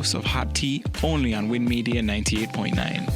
of hot tea only on WINNMedia 98.9.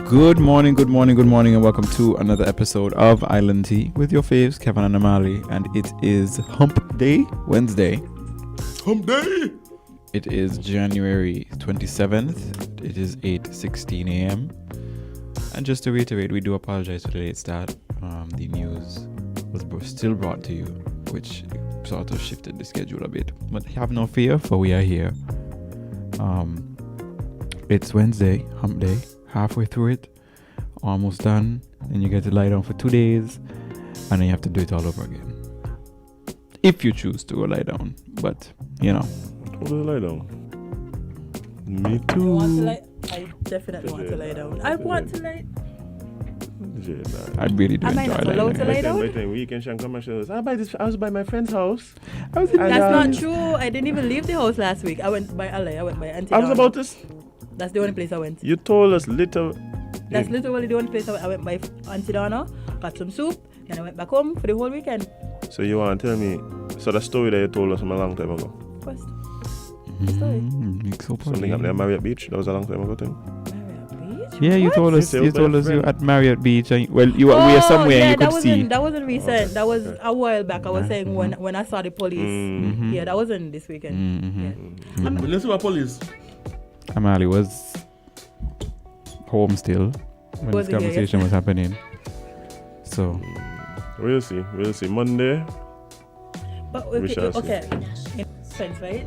Good morning, and welcome to another episode of Island Tea with your faves, Kevon and Amali, and it is Hump Day, Wednesday. Hump Day! It is January 27th. It is 8:16 a.m. And just to reiterate, we do apologize for the late start. The news was still brought to you, which sort of shifted the schedule a bit. But have no fear, for we are here. It's Wednesday, Hump Day. Halfway through it, almost done, then you get to lie down for 2 days, and then you have to do it all over again. If you choose to go lie down, but you know. What do I lie down? Me too. You want to lie? I definitely want to lie down. I want to lie. Jade, I really do Am I enjoy not lying allowed to down. lie down? Wait, weekend shank come and show us. I was by my friend's house. That's not true. I didn't even leave the house last week. I went by LA. I went by Auntie I was Donna. about this. That's the only place I went. You told us little. That's literally the only place I went. I went by Auntie Donna, got some soup, then I went back home for the whole weekend. So you want to tell me? So the story that you told us from a long time ago. First. Something happened at Marriott Beach. That was a long time ago thing. Marriott Beach? Yeah, you What? told us. You You said told with us a you were friend. at Marriott Beach, and we were somewhere and you could see. That wasn't recent. Okay. That was Okay. a while back. I was saying Mhm. when I saw the police. Mm-hmm. Yeah, that wasn't this weekend. Yeah. Mm-hmm. Let's see what police. Amali was home still when this Wasn't here conversation was happening. So We'll see. Monday. But We shall see. okay. In defense, right?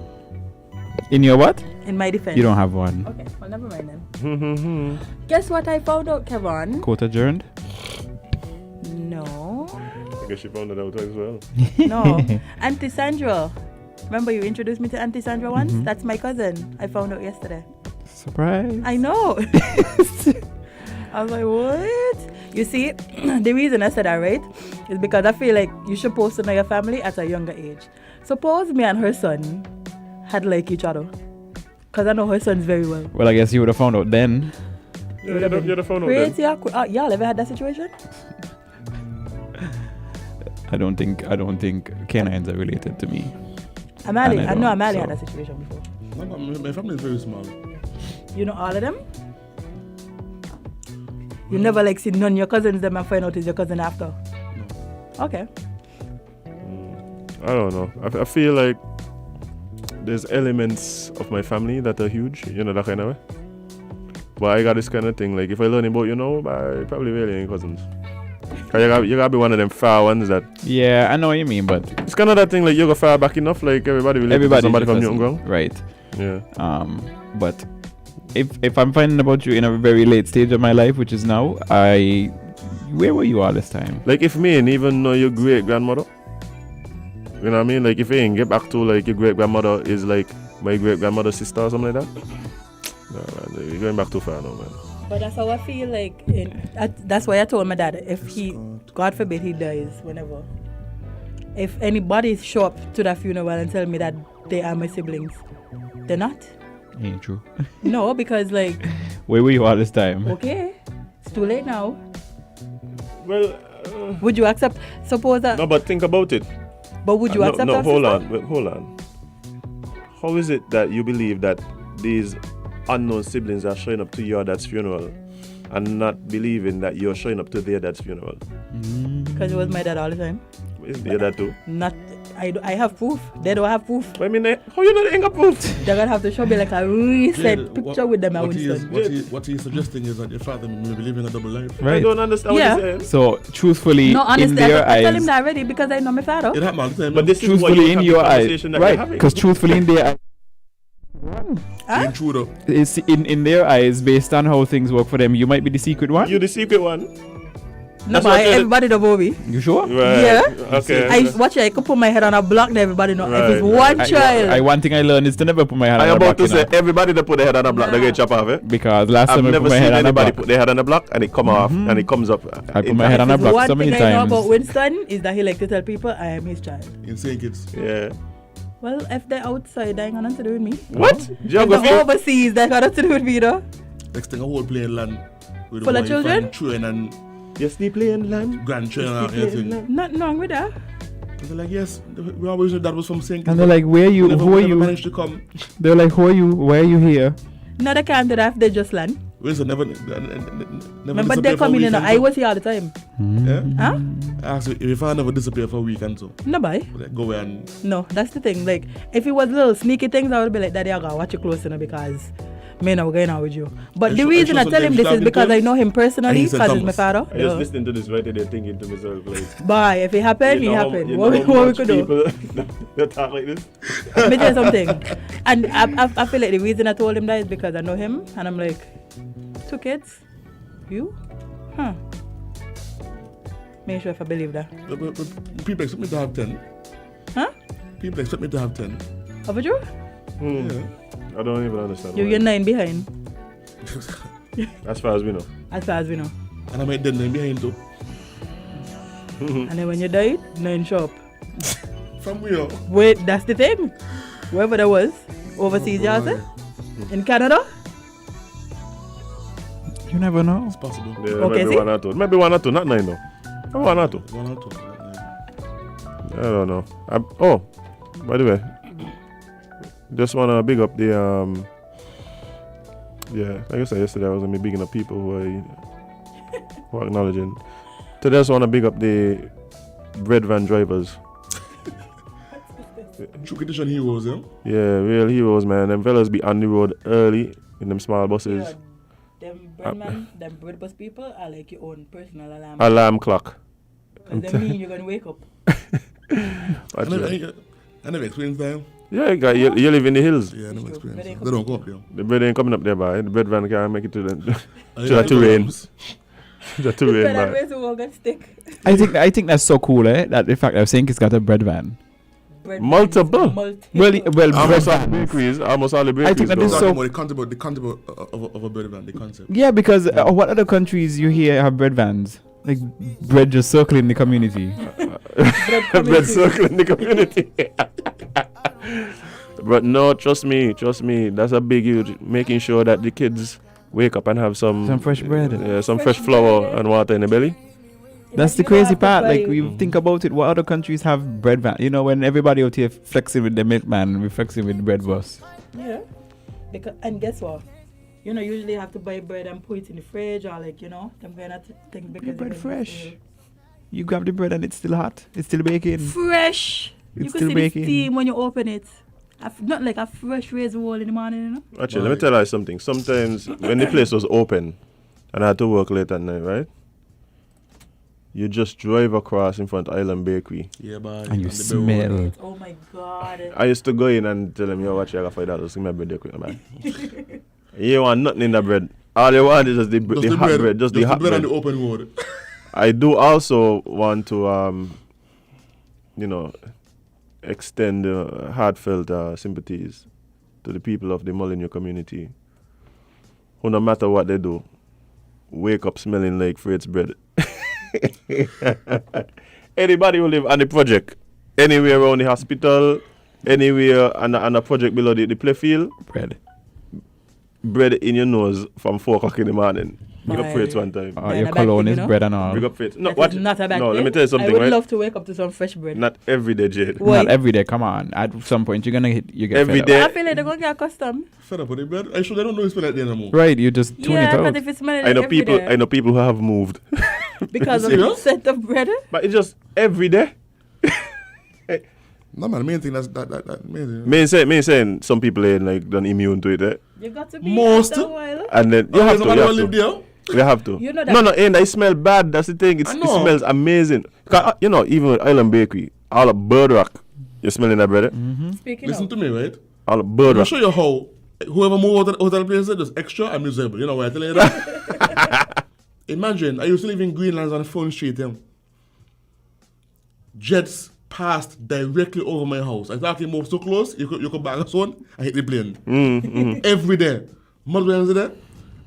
in your what? In my defense. You don't have one. Okay, well, never mind then. Guess what I found out, Kevon? Court adjourned? No. I guess she found it out as well. No. Auntie Sandra. Remember you introduced me to Auntie Sandra once? Mhm. That's my cousin. I found out yesterday. Surprise. I know. I was like, what? You see, the reason I said that, right, is because I feel like you're supposed to know your family at a younger age. Suppose me and her son had like each other. Because I know her sons very well. Well, I guess you would have found out then. Yeah, you'd have found out then. Crazy. Y'all ever had that situation? I don't think canines are related to me. Amali, And I know don't, Amali so. had that situation before. My family is very small. You know all of them? You never like see none of your cousins them and find out is your cousin after? No. Okay. I don't know. I feel like there's elements of my family that are huge, that kind of way. But I got this kind of thing, like if I learn about I probably really ain't cousins. Cause you gotta be one of them far ones that. Yeah, I know what you mean, but It's kind of that thing, like you go far back enough, like everybody related to somebody from Newton Ground. right? Yeah. But if I'm finding about you in a very late stage of my life, which is now, I Where were you all this time? Like if me ain't even know your great grandmother. You know what I mean? Like if you ain't get back to like your great grandmother is like my great grandmother's sister or something like that. No, man, you're going back too far now, man. But that's how I feel like. That's why I told my dad, if he, God forbid, he dies, whenever. If anybody show up to that funeral and tell me that they are my siblings, they're not. Ain't true. No, because like. Where were you all this time? Okay, it's too late now. Well, would you accept? Suppose that. no, but think about it. But would you accept? No, our hold sister? on, hold on. How is it that you believe that these unknown siblings are showing up to your dad's funeral and not believing that you're showing up to their dad's funeral? Because it was my dad all the time. Is your dad too? Not, I have proof. They don't have proof. I mean, how you not ain't proof? They're gonna have to show me like a recent picture with them. What he's suggesting is that your father may be living a double life. I Right. don't understand what you're saying. So, truthfully, No, honestly, in their I tell him eyes, that already because I know my father. It happened all the time. But this is what truthfully, you in your eyes, that right? you're having. Because truthfully, in their eyes, intruder. it's in their eyes, based on how things work for them, you might be the secret one. You're the secret one. No, That's but what I- everybody know about me. You sure? Right. Yeah. Okay. I could put my head on a block and everybody know. Right, If it's right. one child. One thing I learned is to never put my head on I'm a block. about to you say know. everybody that put their head on a block, they Nah. get chopped off, eh? Because last I've time I never put my seen head on a anybody block, put their head on a block and it come off and it comes up. I put my head on a If block one so many thing I know times. about Winston is that he like to tell people I am his child. In St Kitts. Yeah. Well, if they're outside, they ain't got nothing to do with me. What? If Geography? they're overseas, they got nothing to do with me, though. Next thing, a whole plain land with Full of wife children? and children and You sleep playing land? grandchildren and Yes, they play everything. Nothing wrong with that. They're like, yes, we always knew that was from St Kitts. And they're like, where are you? Never, Who are never you? managed to come. They're like, who are you? Why are you here? No, they can't do that if they just land. Winston never Remember, they coming in. I was here all the time. Yeah? Huh? I asked you, if your father never disappear for a week and so. No, bye. Like, go away and. No, that's the thing. Like, if it was little sneaky things, I would be like, Daddy, I gotta watch you close, because me and I were going out with you. But And the so- reason and I so tell him sometimes this is talking because to I him, know him personally, and he because said he's my Thomas. father. I just listening to this right there thinking to myself, like, Bye. If it happened, you it know how- happened. you What know how we much could do? people that talk like this? Let me tell you something. And I feel like the reason I told him that is because I know him, and I'm like, 2 kids? You? Huh. Make sure if I believe that. But people expect me to have 10. Huh? People expect me to have 10. Over you? Yeah. I don't even understand. You're 9 behind, As far as we know. as far as we know. And I might dead name behind too. And then when you died, 9 show up. From where? Wait, that's the thing. Wherever there was, overseas, you say? In Canada? You never know. It's possible. Yeah, Okay, maybe see? 1 or 2. Maybe 1 or 2, not 9 though. Maybe 1 or 2. 1 or 2. I don't know. Oh, by the way, just wanna big up the yeah, like I said yesterday, I was gonna be bigging up people who are acknowledging. Today, I just wanna big up the bread van drivers. True condition heroes, yeah? Yeah, real heroes, man. Them fellas be on the road early in them small buses. Them bread bus people are like your own personal alarm. Alarm clock. Because they mean you're going to wake up. Watch it. I never experienced that. Yeah, you live in the hills. Yeah, I never experienced But they that. come They don't go up there. The bread ain't coming up there, boy. The bread van can't make it to the Oh, to yeah, the terrain. programs. The terrain, But I man. raise a walk stick. I think that's so cool, eh? That the fact that St Kitts got a bread van. Bread Multiple. Well, bread Almost all the vans. bakeries. Almost all the bakeries. think that go. is Talking so- about the concept of a bread van, the concept. Yeah, because what other countries you hear have bread vans? Like bread just circling the community. Bread circle in the community. But no, trust me. That's a big huge making sure that the kids wake up and have some Fresh bread. Yeah, some fresh Fresh flour bread. and water in the belly. That's the crazy part. Like we think about it, what other countries have bread van? You know, when everybody out here flexing with the milkman, we flexing with the bread bus. Yeah. And guess what? You know, usually you have to buy bread and put it in the fridge or like, you know, them kind of things because bread they're fresh. You grab the bread and it's still hot. It's still baking. fresh. You It's can still see baking. the steam when you open it. Not like a fresh raised wall in the morning, you know. Actually, let me tell you something. Sometimes when the place was open and I had to work late at night, right? You just drive across in front of Island Bakery. Yeah, but And you smell. Oh my God. I used to go in and tell them, yo, watch, I got $5. Give me a bread there quick, man. You want nothing in the bread. All you want is just the hot bread. Just the hot bread bread. on the open road. I do also want to, extend heartfelt sympathies to the people of the Molyneux community who, no matter what they do, wake up smelling like Fred's bread. Anybody who live on the project, anywhere around the hospital, anywhere on the project below the playfield, bread in your nose from 4 o'clock in the morning. Big up Fred's one time. Your cologne is bread and all. Big up Fred's. No, That what? is not a bad No, thing. let me tell you something, I would right? love to wake up to some fresh bread. Not every day, Jade. Why? Not every day, come on. At some point, you get Every fed up. day. I feel like they're going to get accustomed. Fed up with the bread. I sure they don't know it's smell like that anymore. Right, you just tune Yeah, it because out. if it's smelling I know every people. day, I know people who have moved, because of the Serious? scent of bread. but it's just every day. No man, the main thing that's that amazing. Me saying some people ain't like done immune to it, eh? You got to be Most. after a while. And then you Oh, have to. somebody You wanna have live to. there? You have to. You know that- No, ain't it smell bad. That's the thing. It I know. smells amazing. 'Cause, even with Island Bakery, all of Bird Rock, you're smelling that bread, eh? Speaking Listen of, to me, right? All of Bird I'll Rock. show you how whoever move out of the place is just extra and miserable. You know why I'm telling you that? Imagine, I used to live in Greenlands on Front Street. Jets passed directly over my house. I thought he moved so close, you could bang a son and hit the plane. Every day. Mud Wednesday there.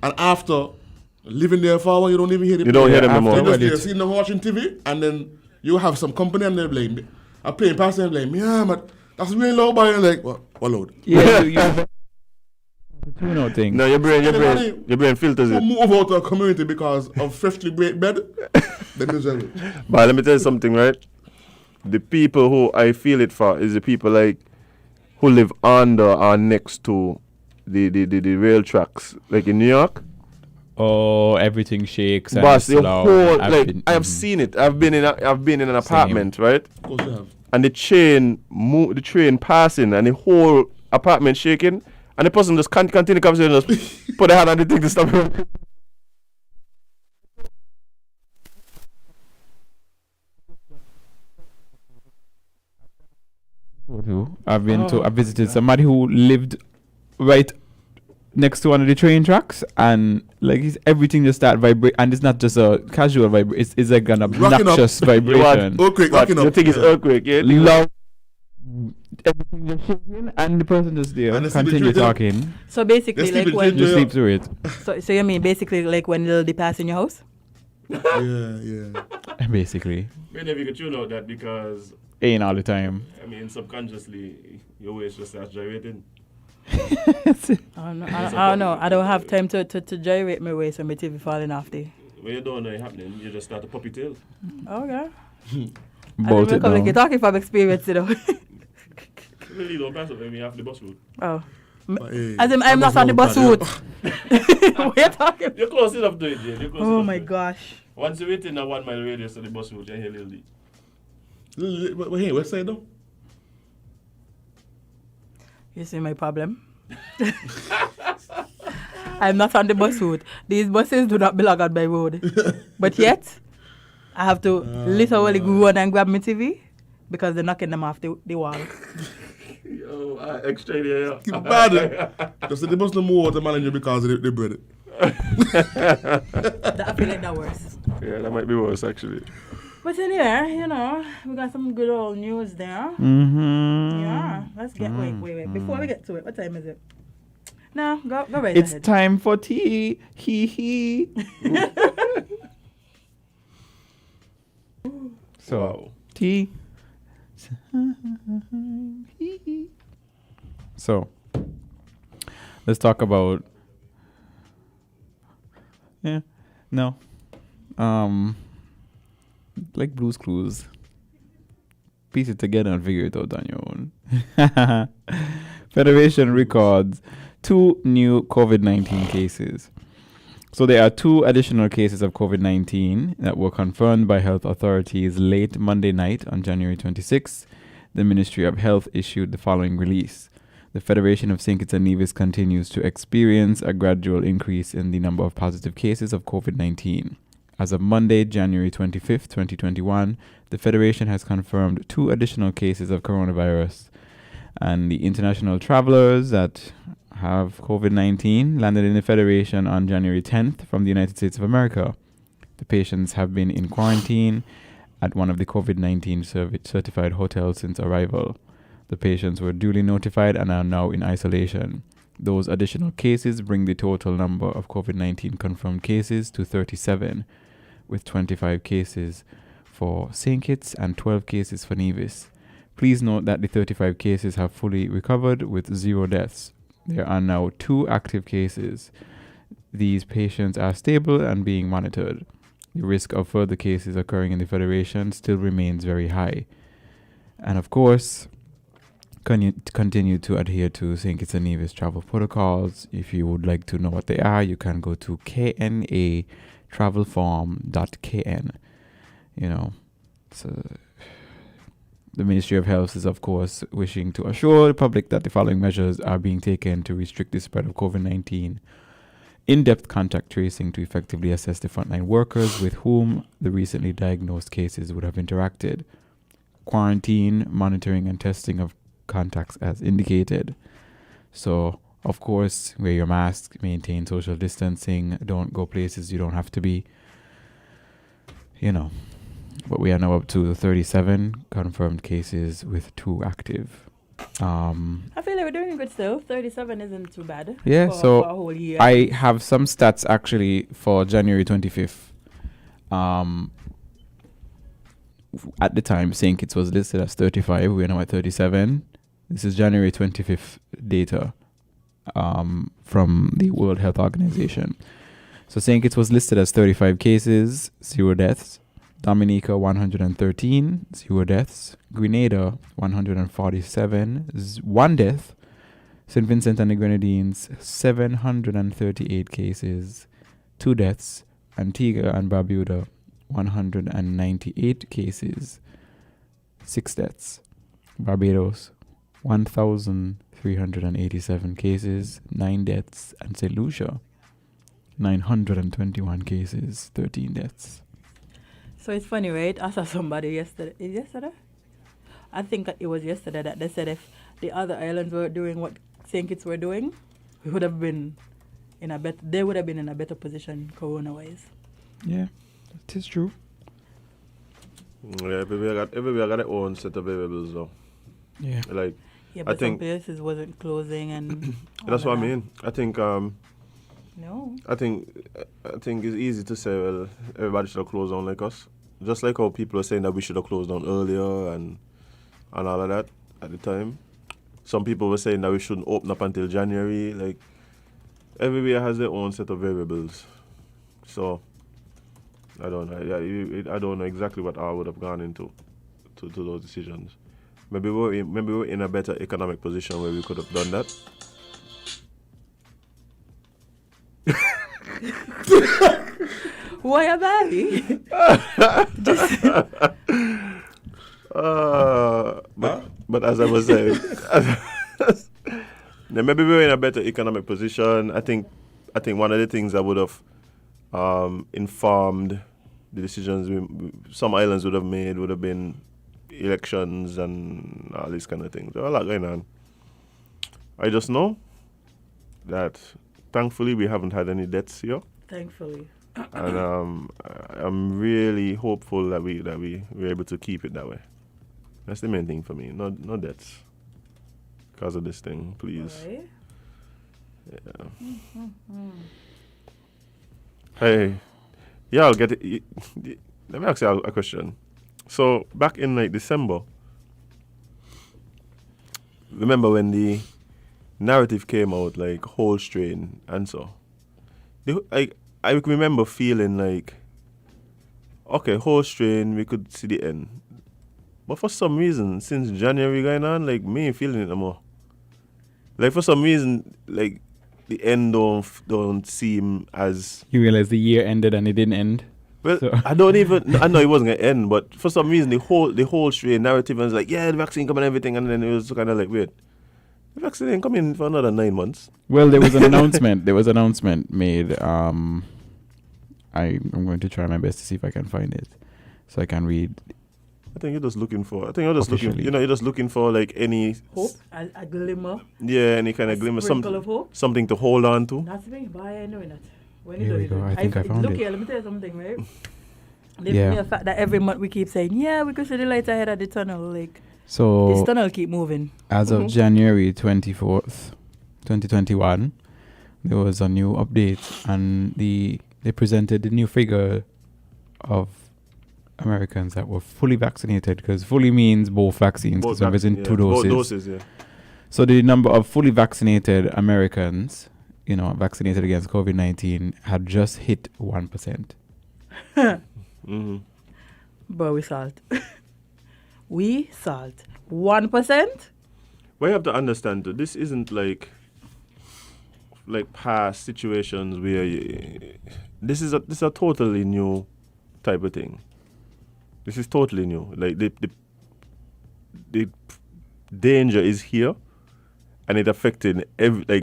And after living there for a while, you don't even hear the You don't plane. hear them after anymore. You just Well, there it's- sitting there watching TV, and then you have some company and they're like, a plane passing and like, yeah, man, that's really loud, by and like, what loud? Yeah, you the tune out thing. No, your brain filters Who it. move out of a community because of freshly baked bread? They're miserable. But let me tell you something, right? The people who I feel it for is the people like who live under or next to the rail tracks, like in New York. Oh, everything shakes and But it's loud. I have seen it. I've been in an apartment, right? Of course you have. And the train passing, and the whole apartment shaking, and the person just can't continue the conversation, just put their hand on the thing to stop it. I visited somebody who lived right next to one of the train tracks, and like everything just start vibrate, and it's not just a casual vibration. It's like an obnoxious vibration. Earthquake, rocking up. You think it's earthquake, yeah? Loud. Everything just shaking, and the person just there And they sleep continue with you, talking. so basically, Let's leave like it when, to You sleep through it. so you mean basically like when they pass in your house? Yeah. Basically, Maybe you could tune out that because, ain't all the time. I mean, subconsciously, your waist just starts gyrating. I don't know. I don't have time to gyrate my waist when my TV falling off there. When you don't know it happening, you just start to puppy tail. Okay. Bolt it Like you're down. talking from experience, you know. Really don't pass up when you have the bus route. Oh. But, hey, As in, I'm that not on the bus was route. What you talking? You're close enough to it, Jade. You're close Oh enough my to it. gosh. Once you're within a 1 mile radius of the bus route, you hear little D. But hey, west side though? You see my problem? I'm not on the bus route. These buses do not belong on my road. But yet, I have to literally go on and grab my TV because they're knocking them off the wall. Yo, extra here. Keep bad. Just the bus no move out the manager because of the bread. I feel like that worse. Yeah, that might be worse actually. But anyway, we got some good old news there. Mm-hmm. Yeah, let's get wait. Before we get to it, what time is it? No, go right It's ahead. time for tea. Hee hee. So, Wow. tea. So, let's talk about. Yeah, no. Like Blue's Clues. Piece it together and figure it out on your own. Federation records 2 new COVID-19 cases. So there are 2 additional cases of COVID-19 that were confirmed by health authorities late Monday night on January 26th. The Ministry of Health issued the following release. The Federation of St Kitts and Nevis continues to experience a gradual increase in the number of positive cases of COVID-19. As of Monday, January 25th, 2021, the Federation has confirmed 2 additional cases of coronavirus. And the international travelers that have COVID-19 landed in the Federation on January 10th from the United States of America. The patients have been in quarantine at one of the COVID-19 certified hotels since arrival. The patients were duly notified and are now in isolation. Those additional cases bring the total number of COVID-19 confirmed cases to 37, with 25 cases for St Kitts and 12 cases for Nevis. Please note that the 35 cases have fully recovered with 0 deaths. There are now 2 active cases. These patients are stable and being monitored. The risk of further cases occurring in the Federation still remains very high. And of course, continue to adhere to St Kitts and Nevis travel protocols. If you would like to know what they are, you can go to knatravelform.kn. So the Ministry of Health is, of course, wishing to assure the public that the following measures are being taken to restrict the spread of COVID-19. In-depth contact tracing to effectively assess the frontline workers with whom the recently diagnosed cases would have interacted. Quarantine, monitoring, and testing of contacts as indicated. So, of course, wear your mask, maintain social distancing, don't go places you don't have to be. But we are now up to 37 confirmed cases with 2 active. I feel like we're doing good still. 37 isn't too bad. Yeah, for a whole year. I have some stats actually for January 25th. At the time, St. Kitts was listed as 35. We are now at 37. This is January 25th data from the World Health Organization. So St. Kitts was listed as 35 cases, 0 deaths. Dominica, 113, 0 deaths. Grenada, 147, 1 death. St. Vincent and the Grenadines, 738 cases, 2 deaths. Antigua and Barbuda, 198 cases, 6 deaths. Barbados, 1,387 cases, 9 deaths. And St. Lucia, 921 cases, 13 deaths. So it's funny, right? I saw somebody yesterday. I think it was yesterday that they said if the other islands were doing what St. Kitts were doing, they would have been in a better position corona-wise. Yeah, it is true. Yeah, everybody got their own set of variables though. Yeah. But I think some places wasn't closing and that's what I mean. I think no. I think it's easy to say, well, everybody should have closed down like us. Just like how people are saying that we should have closed down earlier and all of that at the time. Some people were saying that we shouldn't open up until January. Like, everybody has their own set of variables. So, I don't know. I don't know exactly what I would have gone into to those decisions. Maybe we're in a better economic position where we could have done that. Why Amali? But as I was saying, maybe we're in a better economic position. I think one of the things that would have informed the decisions some islands would have made would have been elections and all these kind of things. There are a lot going on. I just know that thankfully we haven't had any deaths here. Thankfully. And I'm really hopeful that we're able to keep it that way. That's the main thing for me. No deaths because of this thing, please. Right. Yeah. Hey, yeah, I'll get it. Let me ask you a question. So back in like December, remember when the narrative came out, like whole strain and so, I remember feeling like, okay, whole strain, we could see the end. But for some reason, since January going on, like, me ain't feeling it no more. Like, for some reason, like, the end don't seem as... You realize the year ended and it didn't end? Well, So. I know it wasn't going to end, but for some reason, the whole strain narrative was like, yeah, the vaccine coming and everything, and then it was kind of like, wait, the vaccine ain't coming for another 9 months. Well, there was an announcement. There was an announcement made. I'm going to try my best to see if I can find it, so I can read. I think you're just looking for. You're just looking for like any Hope, a glimmer. Yeah, any kind of glimmer, Sprinkle of hope. something to hold on to. That's me. Why I know that. When Here we go. I think I found look it. here, let me tell you something, right? The mere fact that every month we keep saying, yeah, we could see the light ahead of the tunnel. Like, So this tunnel keep moving. as of January 24th, 2021, there was a new update, and they presented the new figure of Americans that were fully vaccinated, because fully means both vaccines, because we're in two doses. Both doses, yeah. So the number of fully vaccinated Americans, vaccinated against COVID-19 had just hit 1%. Mm-hmm. But we salt. We salt. 1%? Well, you have to understand that this isn't like past situations where this is a totally new type of thing. This is totally new. Like the danger is here, and it affected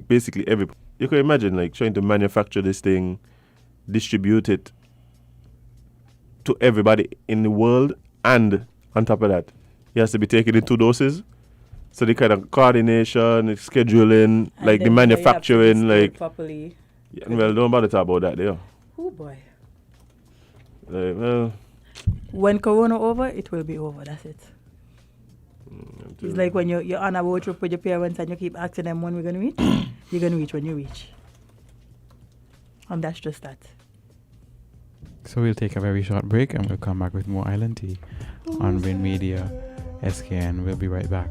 basically every. You can imagine trying to manufacture this thing, distribute it to everybody in the world, and on top of that, he has to be taken in 2 doses. So the kind of coordination, the scheduling, And the manufacturing, properly. Yeah, well, don't bother talk about that there. Oh boy. Well, When Corona over, it will be over. That's it. It's like when you're on a road trip with your parents and you keep asking them when we're going to reach. You're going to reach when you reach. And that's just that. So we'll take a very short break, and we'll come back with more Island Tea on WINN Media SKN. We'll be right back.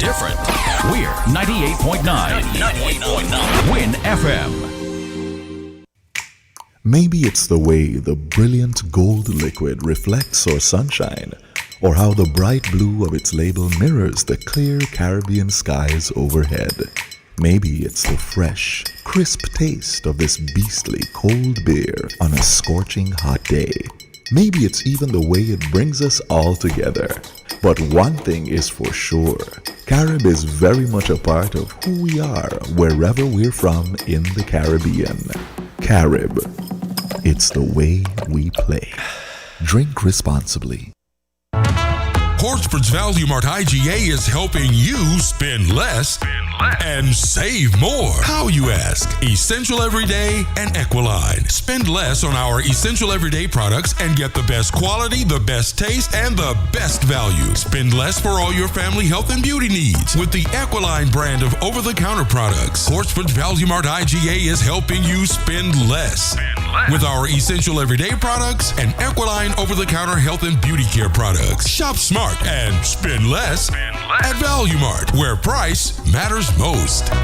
different. We're 98.9. 98.9. WINN FM. Maybe it's the way the brilliant gold liquid reflects our sunshine, or how the bright blue of its label mirrors the clear Caribbean skies overhead. Maybe it's the fresh, crisp taste of this beastly cold beer on a scorching hot day. Maybe it's even the way it brings us all together. But one thing is for sure, Carib is very much a part of who we are wherever we're from in the Caribbean. Carib, it's the way we play. Drink responsibly. Horsford's Value Mart IGA is helping you spend less and save more. How, you ask? Essential Everyday and Equiline. Spend less on our Essential Everyday products and get the best quality, the best taste, and the best value. Spend less for all your family health and beauty needs with the Equiline brand of over-the-counter products. Horsford's Value Mart IGA is helping you spend less with our Essential Everyday products and Equiline over-the-counter health and beauty care products. Shop smart and spend less at Value Mart, where price matters most. Watching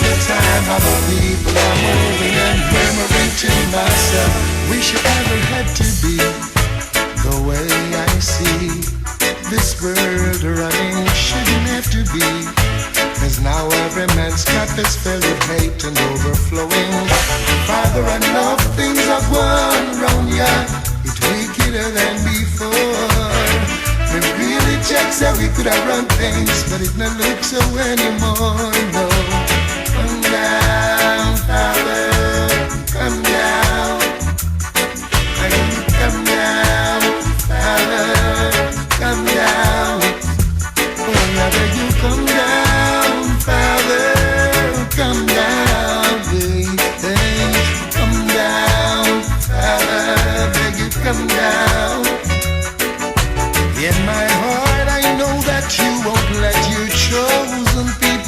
the time, how the people are moving and murmuring to myself, wish it never had to be the way I see this world running. Shouldn't have to be, 'cause now every man's cup is filled with hate and overflowing. Father, I know things are going wrong, yeah, it's wickeder than before. We really check that we could have run things, but it don't look so anymore, no. Come down, Father, come down. Come down, Father, come down. Oh, I beg you, come down, Father, come down, hey, come down, Father, beg you, come down. In my heart, I know that you won't let your chosen people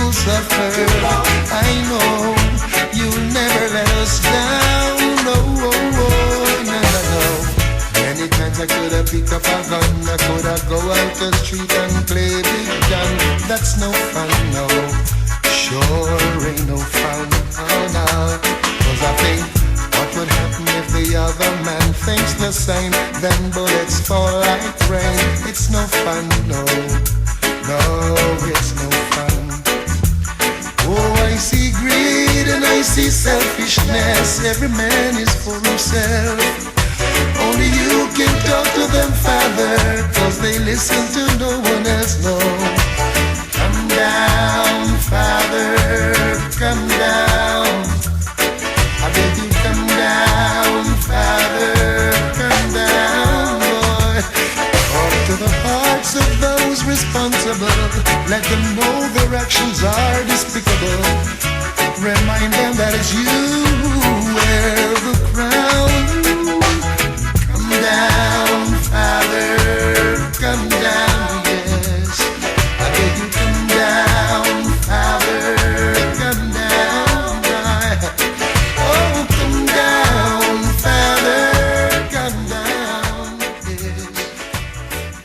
a sign, then bullets fall like rain. It's no fun, no, it's no fun. Oh, I see greed and I see selfishness. Every man is for himself. Only you can talk to them, Father, 'cause they listen to no one else, no. Come down, Father, come down. I beg you, come down, Father, come down, boy. Talk to the hearts of those responsible. Let them know their actions are despicable. Remind them that it's you who wear the crown. Come down, Father, come down, yes. I beg you, come down, Father, come down. Oh, come down, Father, come down, yes.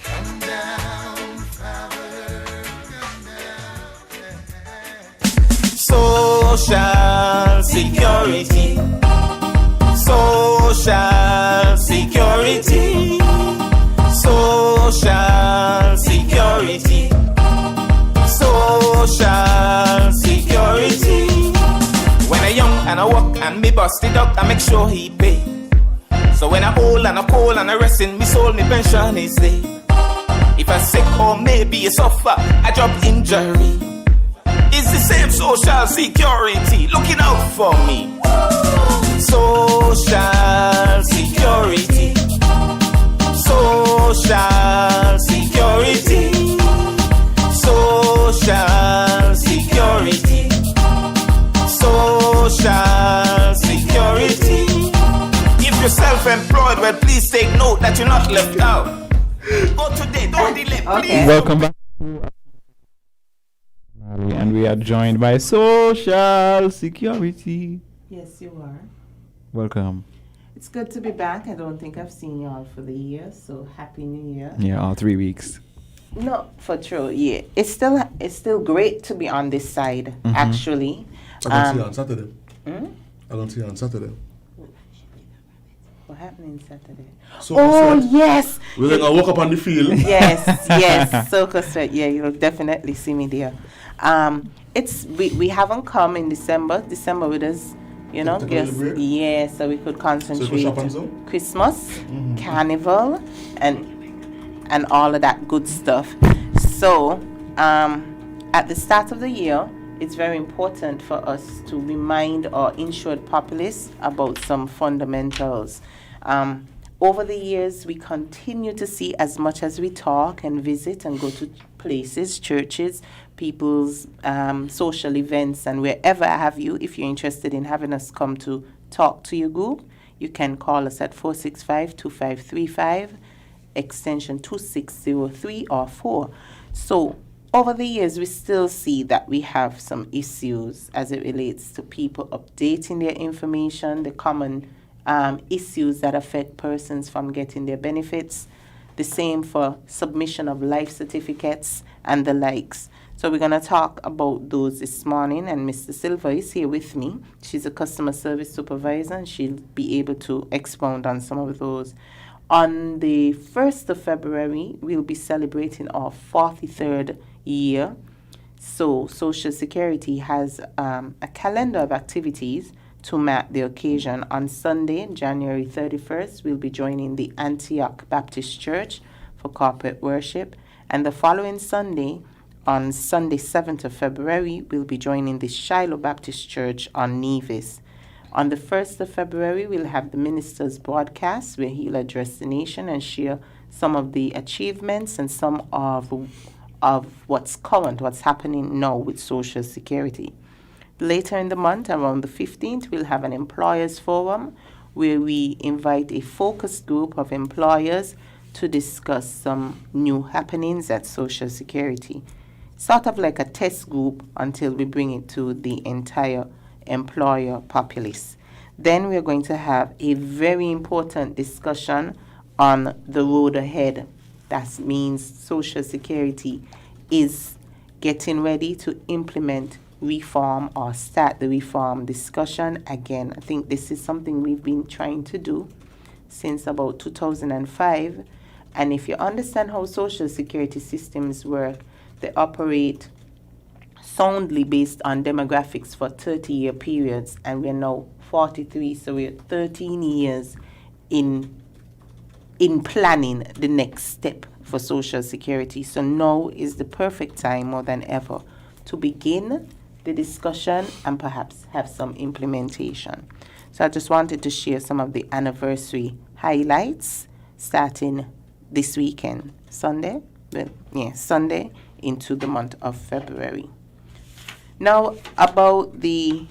Come down, Father, come down. Social security. Social security. Social security. Social security. When I young and I walk and me bust it up, I make sure he pay. So when I hold and I call and I rest in me soul, me pension is there. If I sick or maybe I suffer, I job injury. It's the same social security looking out for me. Social security. Social security. Social security. Social security. If you're self-employed, well, please take note that you're not left out. Go today, don't delay, please. Welcome back. And we are joined by Social Security. Yes, you are. Welcome. It's good to be back. I don't think I've seen you all for the year, so happy New Year. Yeah, all 3 weeks. No, for true. Yeah, it's still great to be on this side. Actually, I can see you on Saturday. Hmm? I can see you on Saturday. What happened on Saturday? Sweat. Yes. We're gonna walk up on the field. Yes, Soca Sweat. Yeah, you'll definitely see me there. We haven't come in December. December with us, you know. Yes, yeah. So we could concentrate. Christmas, Carnival, and all of that good stuff. So, at the start of the year, it's very important for us to remind our insured populace about some fundamentals. Over the years, we continue to see, as much as we talk and visit and go to places, churches, people's social events, and wherever have you, if you're interested in having us come to talk to your group, you can call us at 465-2535, extension 2603 or 4. So over the years, we still see that we have some issues as it relates to people updating their information, the common issues that affect persons from getting their benefits, the same for submission of life certificates and the likes. So we're going to talk about those this morning, and Mr. Silva is here with me. She's a customer service supervisor, and she'll be able to expound on some of those. On the 1st of February, we'll be celebrating our 43rd year. So Social Security has a calendar of activities to mark the occasion. On Sunday, January 31st, we'll be joining the Antioch Baptist Church for corporate worship. And the following Sunday, on Sunday 7th of February, we'll be joining the Shiloh Baptist Church on Nevis. On the 1st of February, we'll have the minister's broadcast where he'll address the nation and share some of the achievements and some of what's current, what's happening now with Social Security. Later in the month, around the 15th, we'll have an employers forum where we invite a focus group of employers to discuss some new happenings at Social Security. Sort of like a test group until we bring it to the entire employer populace. Then we're going to have a very important discussion on the road ahead. That means Social Security is getting ready to implement reform or start the reform discussion again. I think this is something we've been trying to do since about 2005. And if you understand how social security systems work, they operate soundly based on demographics for 30-year periods, and we're now 43, so we're 13 years in planning the next step for social security. So now is the perfect time more than ever to begin the discussion and perhaps have some implementation. So I just wanted to share some of the anniversary highlights starting this weekend, Sunday into the month of February. Now, about the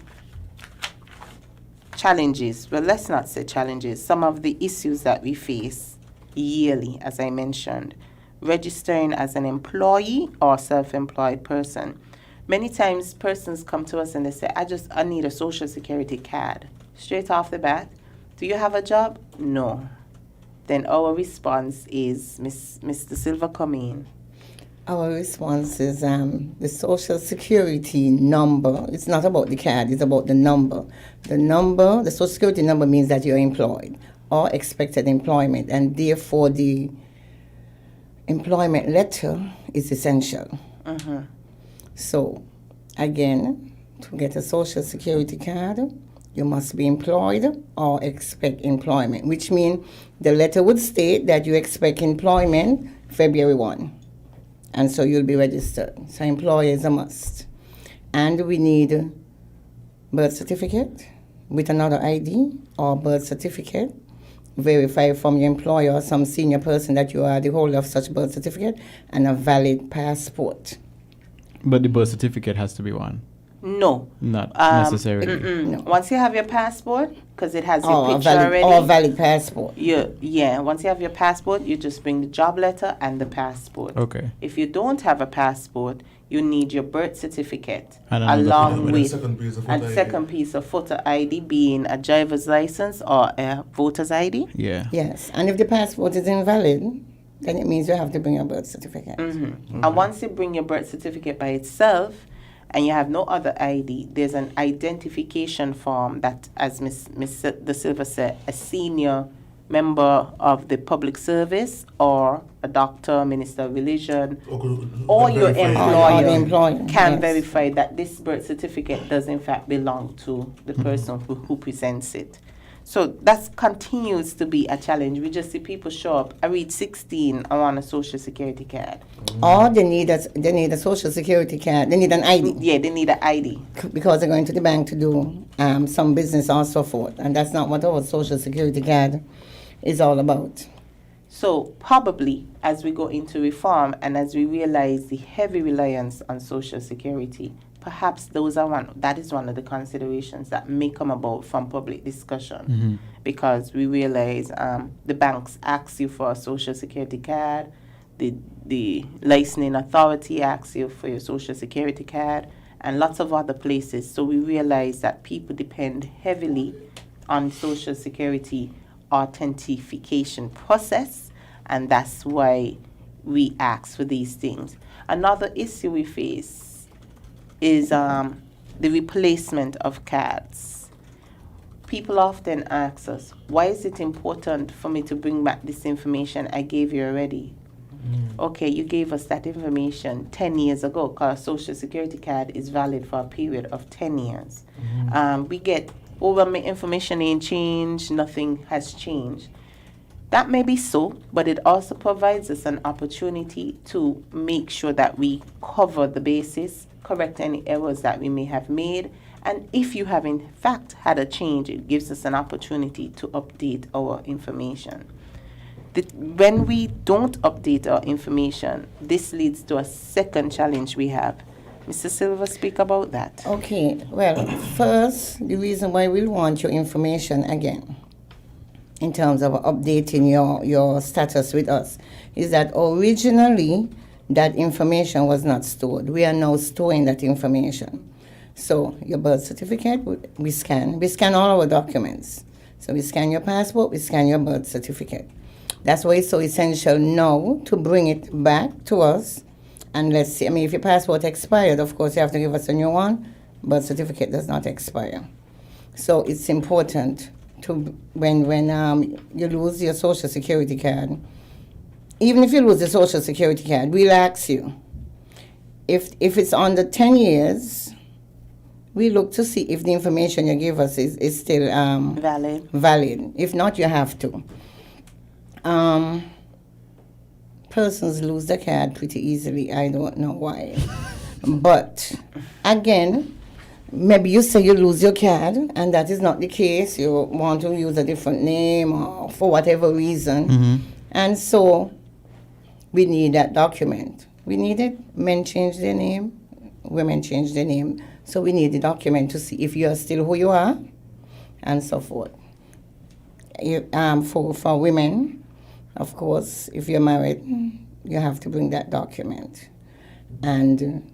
challenges, well, let's not say challenges, some of the issues that we face yearly, as I mentioned, registering as an employee or self-employed person. Many times persons come to us and they say, I need a social security card. Straight off the bat, do you have a job? No. Then our response is, Mr. Silva, come in. Our response is the social security number. It's not about the card, it's about the number. The social security number means that you're employed or expected employment, and therefore the employment letter is essential. Mm-hmm. So, again, to get a social security card, you must be employed or expect employment, which means the letter would state that you expect employment February 1. And so you'll be registered. So employer is a must. And we need birth certificate with another ID or birth certificate verified from your employer or some senior person that you are the holder of such birth certificate, and a valid passport. But the birth certificate has to be one. No. Not necessarily. No. Once you have your passport, because it has your picture already. Or valid passport. Yeah, once you have your passport, you just bring the job letter and the passport. Okay. If you don't have a passport, you need your birth certificate and along with a second piece of photo ID being a driver's license or a voter's ID. Yeah. Yes, and if the passport is invalid, then it means you have to bring your birth certificate. Mm-hmm. Mm-hmm. And once you bring your birth certificate by itself, and you have no other ID, there's an identification form that, as Miss De Silva said, a senior member of the public service or a doctor, minister of religion, or your employer can verify that this birth certificate does in fact belong to the person who presents it. So that continues to be a challenge. We just see people show up. I reach 16, I want a social security card. Or they need a social security card. They need an ID. Yeah, they need an ID. Because they're going to the bank to do some business or so forth. And that's not what our social security card is all about. So probably as we go into reform and as we realize the heavy reliance on social security, perhaps that is one of the considerations that may come about from public discussion, because we realize the banks ask you for a social security card, the licensing authority asks you for your social security card, and lots of other places. So we realize that people depend heavily on social security authentication process, and that's why we ask for these things. Another issue we face is the replacement of cards. People often ask us, why is it important for me to bring back this information I gave you already? Okay, you gave us that information 10 years ago, because Social Security card is valid for a period of 10 years. We get, my information ain't changed, nothing has changed. That may be so, but it also provides us an opportunity to make sure that we cover the basis, correct any errors that we may have made, and if you have in fact had a change, it gives us an opportunity to update our information. When we don't update our information, this leads to a second challenge we have. Mr. Silva, speak about that. Okay, well, first, the reason why we want your information again, in terms of updating your status with us, is that originally that information was not stored. We are now storing that information. So your birth certificate, we scan all our documents. So we scan your passport, we scan your birth certificate. That's why it's so essential now to bring it back to us. And let's see, if your passport expired, of course you have to give us a new one. Birth certificate does not expire. So it's important to when you lose your social security card. Even if you lose the social security card, we'll ask you. If it's under 10 years, we look to see if the information you give us is still valid. If not, you have to. Persons lose the card pretty easily. I don't know why. But again, maybe you say you lose your card, and that is not the case. You want to use a different name or for whatever reason. Mm-hmm. And so we need that document. We need it. Men change their name. Women change their name. So we need the document to see if you are still who you are and so forth. For women, of course, if you're married, you have to bring that document. And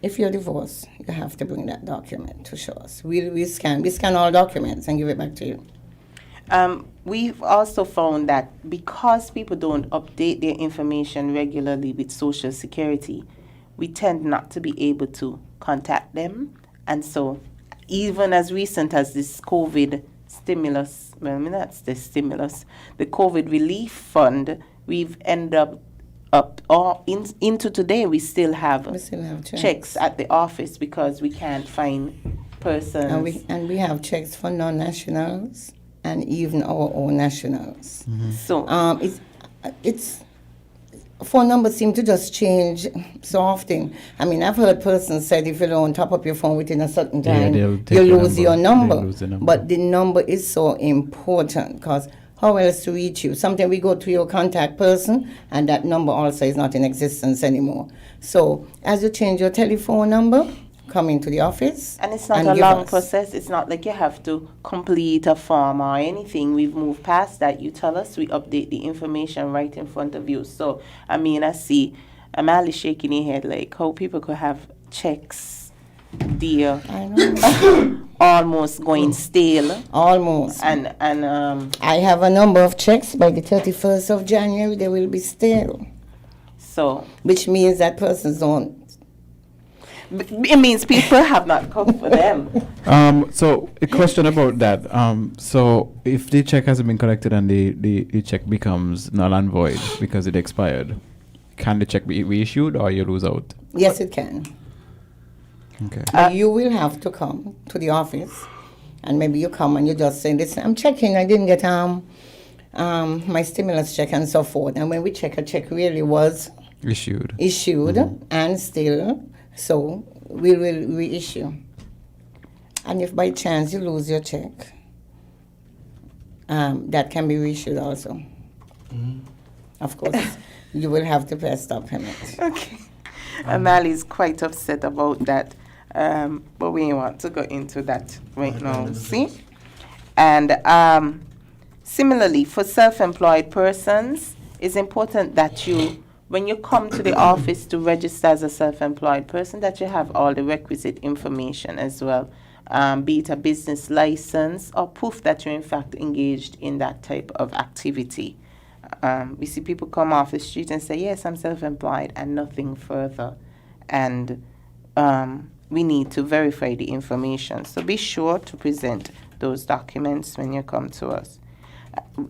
if you're divorced, you have to bring that document to show us. We scan all documents and give it back to you. We've also found that because people don't update their information regularly with Social Security, we tend not to be able to contact them. And so even as recent as this COVID stimulus, the COVID relief fund, we've ended up into today, we still have checks at the office because we can't find persons. And we have checks for non-nationals and even our own nationals. Mm-hmm. So it's phone numbers seem to just change so often. I mean, I've heard persons said if you don't top up your phone within a certain time, you lose your number. But the number is so important because how else to reach you? Sometimes we go to your contact person and that number also is not in existence anymore. So as you change your telephone number, come into the office. And it's not a long process. It's not like you have to complete a form or anything. We've moved past that. You tell us, we update the information right in front of you. So, I mean, I see Amali shaking her head like how people could have checks, dear. I know. Almost going stale. Almost. And I have a number of checks. By the 31st of January, they will be stale. So. Which means that persons don't. It means people have not come for them. So a question about that. So if the check hasn't been collected and the check becomes null and void because it expired, can the check be reissued or you lose out? Yes, it can. Okay. You will have to come to the office, and maybe you come and you just say, "Listen, I'm checking. I didn't get my stimulus check and so forth." And when we check, a check really was issued, and still. So we will reissue. And if by chance you lose your check, that can be reissued also. Mm-hmm. Of course, you will have to press stop payment. Okay. Amali is quite upset about that, but we don't want to go into that right now. See? And similarly, for self-employed persons, it's important that when you come to the office to register as a self-employed person, that you have all the requisite information as well, be it a business license or proof that you're in fact engaged in that type of activity. We see people come off the street and say, yes, I'm self-employed, and nothing further. And we need to verify the information. So be sure to present those documents when you come to us.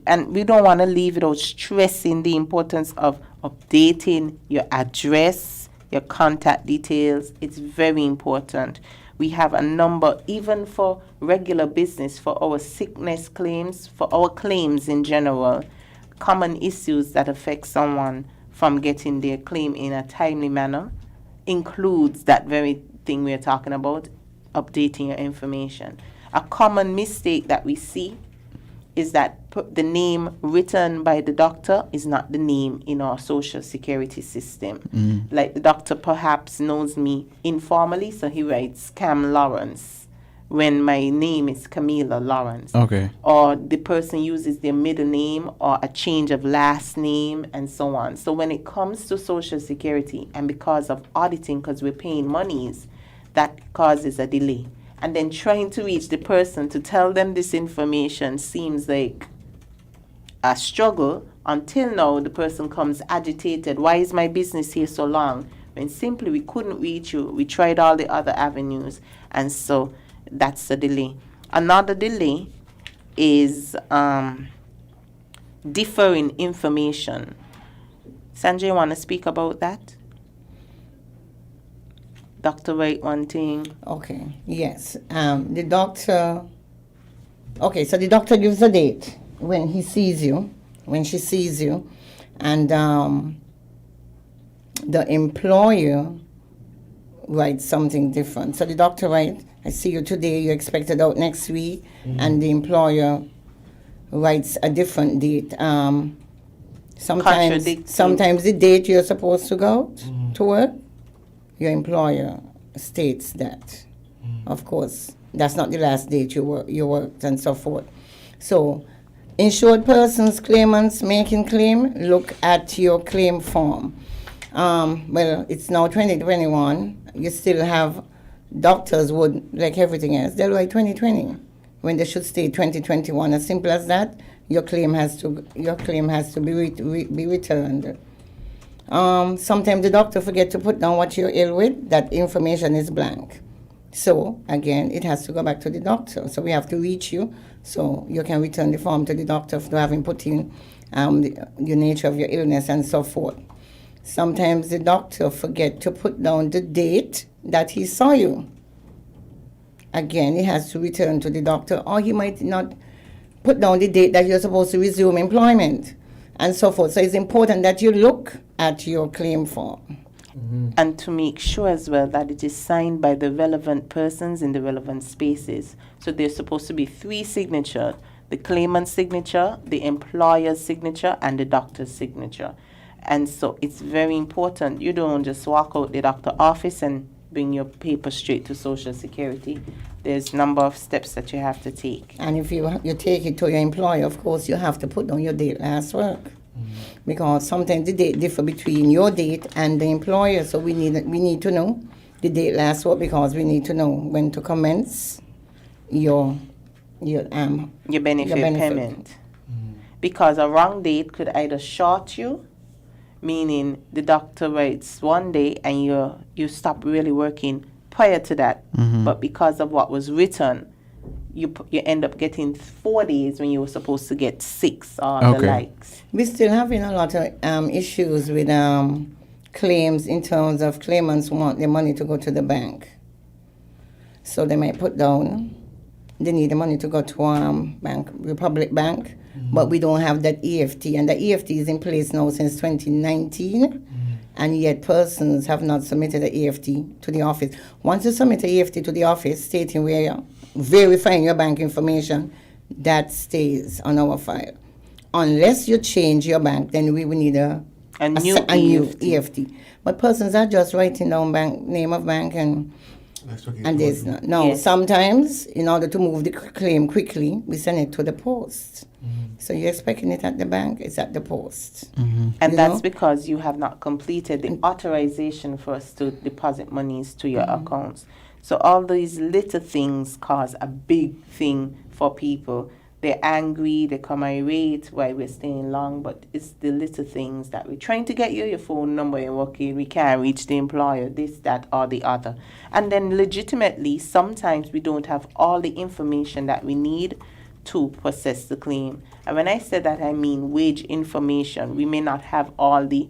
And we don't want to leave without stressing the importance of updating your address, your contact details. It's very important. We have a number, even for regular business, for our sickness claims, for our claims in general, common issues that affect someone from getting their claim in a timely manner includes that very thing we're talking about, updating your information. A common mistake that we see is that the name written by the doctor is not the name in our social security system. Mm. Like the doctor perhaps knows me informally, so he writes Cam Lawrence when my name is Camila Lawrence. Okay. Or the person uses their middle name or a change of last name and so on. So when it comes to social security, and because of auditing, because we're paying monies, that causes a delay. And then trying to reach the person to tell them this information seems like a struggle until now the person comes agitated. Why is my business here so long? When simply we couldn't reach you. We tried all the other avenues. And so that's the delay. Another delay is differing information. Sanjay, you want to speak about that? Doctor write one thing. Okay, yes. The doctor... Okay, so the doctor gives a date when he sees you, when she sees you, and the employer writes something different. So the doctor writes, I see you today, you're expected out next week, and the employer writes a different date. Sometimes the date you're supposed to go to work, your employer states that. Of course, that's not the last date you worked and so forth. So, insured persons, claimants making claim, look at your claim form. Well, it's now 2021. You still have doctors would, like everything else, they'll write 2020 when they should state 2021. As simple as that. Your claim has to be returned. Sometimes the doctor forget to put down what you're ill with. That information is blank. So again, it has to go back to the doctor. So we have to reach you, so you can return the form to the doctor for having put in the nature of your illness and so forth. Sometimes the doctor forget to put down the date that he saw you. Again, it has to return to the doctor, or he might not put down the date that you're supposed to resume employment, and so forth. So it's important that you look at your claim form. And to make sure as well that it is signed by the relevant persons in the relevant spaces. So there's supposed to be 3 signatures: the claimant's signature, the employer's signature, and the doctor's signature. And so it's very important. You don't just walk out the doctor's office and bring your paper straight to Social Security. There's a number of steps that you have to take. And if you take it to your employer, of course, you have to put down your date last work. Because sometimes the date differ between your date and the employer. So we need to know the date last work, because we need to know when to commence your benefit payment. Because a wrong date could either short you, meaning the doctor writes one day and you stop really working prior to that. But because of what was written, you end up getting 4 days when you were supposed to get 6 or the likes. We're still having a lot of issues with claims in terms of claimants want their money to go to the bank. So they might put down, they need the money to go to bank, Republic Bank, but we don't have that EFT. And the EFT is in place now since 2019. And yet persons have not submitted the EFT to the office. Once you submit the EFT to the office stating where you're verifying your bank information, that stays on our file. Unless you change your bank, then we will need a new EFT. But persons are just writing down name of bank and there's not. No, yes. Sometimes in order to move the claim quickly, we send it to the post. So you're expecting it at the bank, it's at the post. And that's because you have not completed the authorization for us to deposit monies to your accounts. So all these little things cause a big thing for people. They're angry, they come irate while we're staying long, but it's the little things that we're trying to get you your phone number and working, we can't reach the employer, this, that, or the other. And then legitimately, sometimes we don't have all the information that we need to process the claim. And when I say that, I mean wage information. We may not have all the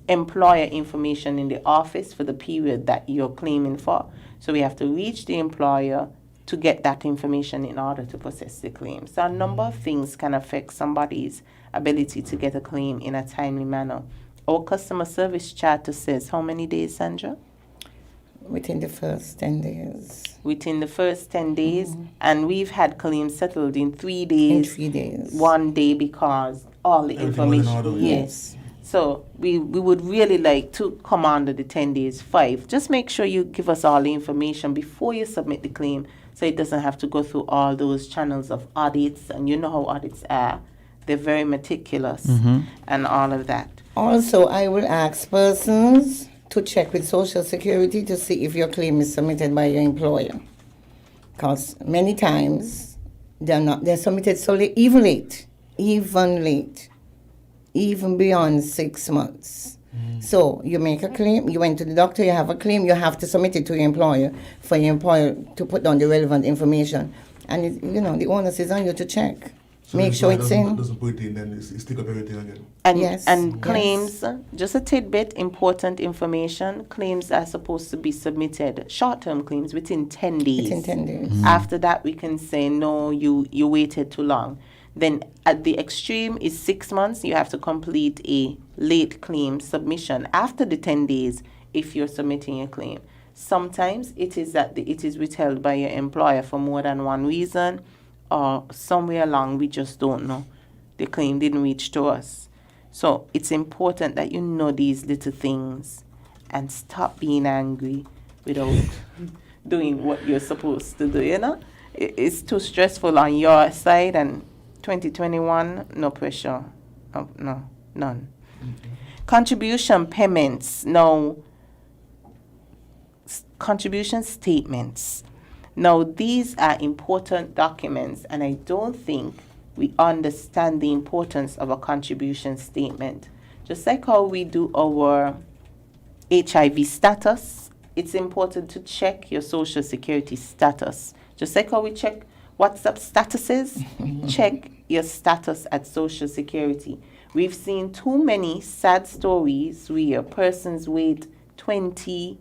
employer information in the office for the period that you're claiming for. So we have to reach the employer to get that information in order to process the claim. So a number of things can affect somebody's ability to get a claim in a timely manner. Our customer service charter says how many days, Sandra? Within the first 10 days. Within the first 10 days. And we've had claims settled in 3 days. In 3 days. 1 day because all the information. Yes. So we would really like to come under the 10 days 5. Just make sure you give us all the information before you submit the claim, so it doesn't have to go through all those channels of audits. And you know how audits are. They're very meticulous and all of that. Also, I will ask persons to check with Social Security to see if your claim is submitted by your employer. Because many times they're submitted so late, even late, even beyond 6 months. So you make a claim, you went to the doctor, you have a claim, you have to submit it to your employer for your employer to put down the relevant information. And the onus is on you to check. So Make sure it's in. Doesn't put it in, then it's stick up everything again. And, Yes, and yes. claims, just a tidbit, important information, claims are supposed to be submitted, short-term claims, within 10 days. Within 10 days. After that, we can say, no, you waited too long. Then at the extreme is 6 months. You have to complete a late claim submission after the 10 days if you're submitting a claim. Sometimes it is that it is withheld by your employer for more than one reason, or somewhere along we just don't know. The claim didn't reach to us. So it's important that you know these little things and stop being angry without doing what you're supposed to do, It's too stressful on your side, and 2021, no pressure. No, none. Contribution payments, no. Contribution statements. Now, these are important documents, and I don't think we understand the importance of a contribution statement. Just like how we do our HIV status, it's important to check your social security status. Just like how we check WhatsApp statuses, check your status at social security. We've seen too many sad stories where persons wait 20,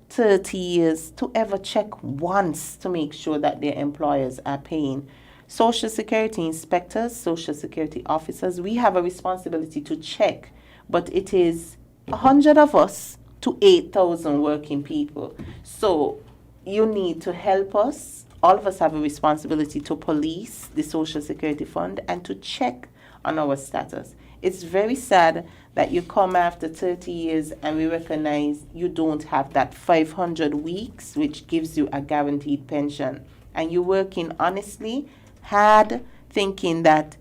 30 years to ever check once to make sure that their employers are paying. Social security inspectors, social security officers, we have a responsibility to check, but it is 100 of us to 8,000 working people. So you need to help us. All of us have a responsibility to police the Social Security Fund and to check on our status. It's very sad that you come after 30 years and we recognize you don't have that 500 weeks, which gives you a guaranteed pension. And you're working honestly, hard, thinking that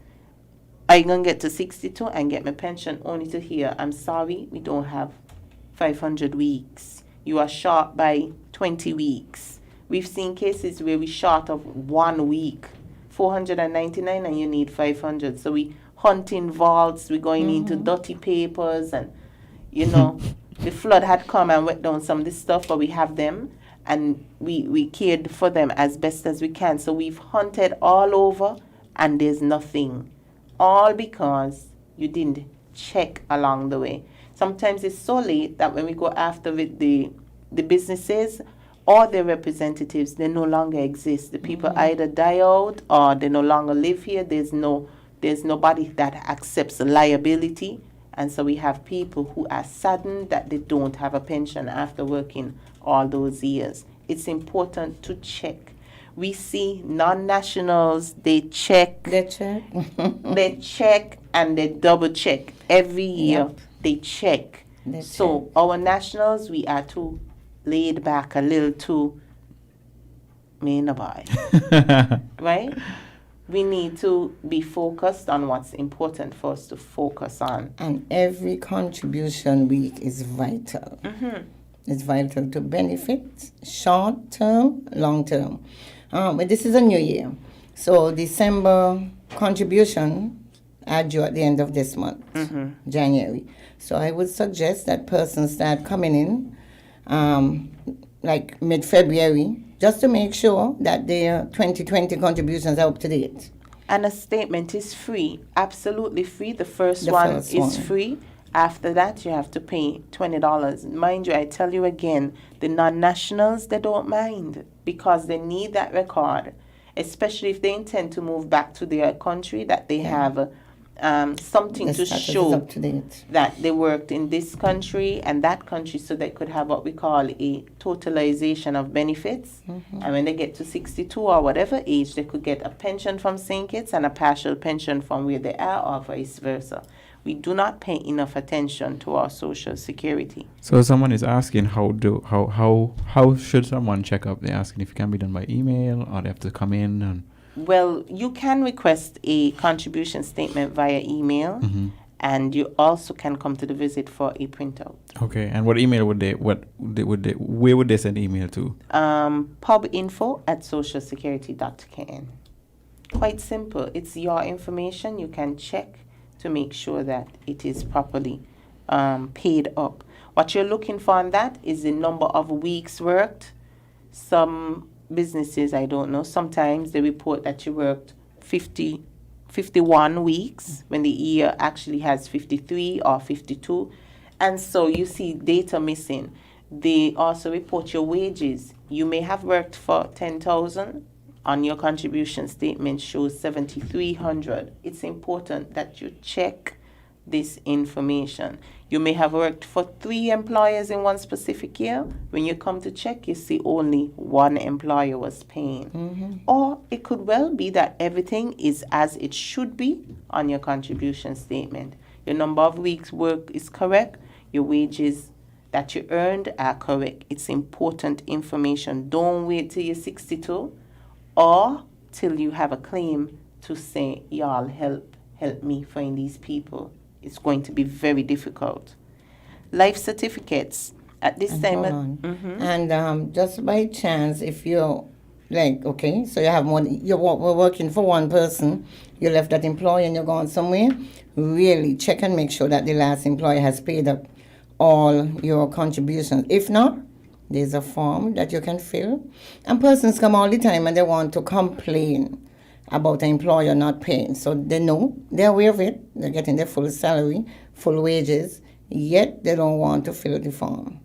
I'm going to get to 62 and get my pension, only to hear, I'm sorry, we don't have 500 weeks. You are short by 20 weeks. We've seen cases where we're short of 1 week, 499, and you need 500. So we hunting vaults, we're going into dirty papers, and the flood had come and wet down some of this stuff, but we have them, and we cared for them as best as we can. So we've hunted all over, and there's nothing, all because you didn't check along the way. Sometimes it's so late that when we go after the businesses or their representatives, they no longer exist. The people either die out or they no longer live here. There's nobody that accepts liability. And so we have people who are saddened that they don't have a pension after working all those years. It's important to check. We see non-nationals, they check. They check and they double check. Every year they check. So our nationals, we are too laid back, a little too right? We need to be focused on what's important for us to focus on. And every contribution week is vital. It's vital to benefit short term, long term. But this is a new year. So December contribution are due at the end of this month, January. So I would suggest that persons start coming in like mid-February, just to make sure that their 2020 contributions are up to date. And a statement is free, absolutely free. The first one is free. After that, you have to pay $20. Mind you, I tell you again, the non-nationals, they don't mind because they need that record, especially if they intend to move back to their country, that they have something to show that they worked in this country and that country, so they could have what we call a totalization of benefits. And when they get to 62 or whatever age, they could get a pension from St Kitts and a partial pension from where they are, or vice versa. We do not pay enough attention to our social security. So someone is asking how should someone check up? They're asking if it can be done by email or they have to come in and. Well, you can request a contribution statement via email, and you also can come to the visit for a printout. Okay, and what email where would they send email to? pubinfo@socialsecurity.kn. Quite simple. It's your information. You can check to make sure that it is properly paid up. What you're looking for on that is the number of weeks worked. Some businesses, I don't know, sometimes they report that you worked 51 weeks when the year actually has 53 or 52. And so you see data missing. They also report your wages. You may have worked for 10,000. On your contribution statement shows 7,300. It's important that you check this information. You may have worked for 3 employers in one specific year. When you come to check, you see only 1 employer was paying. Or it could well be that everything is as it should be on your contribution statement. Your number of weeks work is correct. Your wages that you earned are correct. It's important information. Don't wait till you're 62 or till you have a claim to say, y'all help me find these people. It's going to be very difficult. Life certificates at this time. And just by chance, if you're like, okay, so you have one, we're working for one person, you left that employer and you're going somewhere, really check and make sure that the last employer has paid up all your contributions. If not, there's a form that you can fill. And persons come all the time and they want to complain about the employer not paying. So they know, they're aware of it, they're getting their full salary, full wages, yet they don't want to fill the form.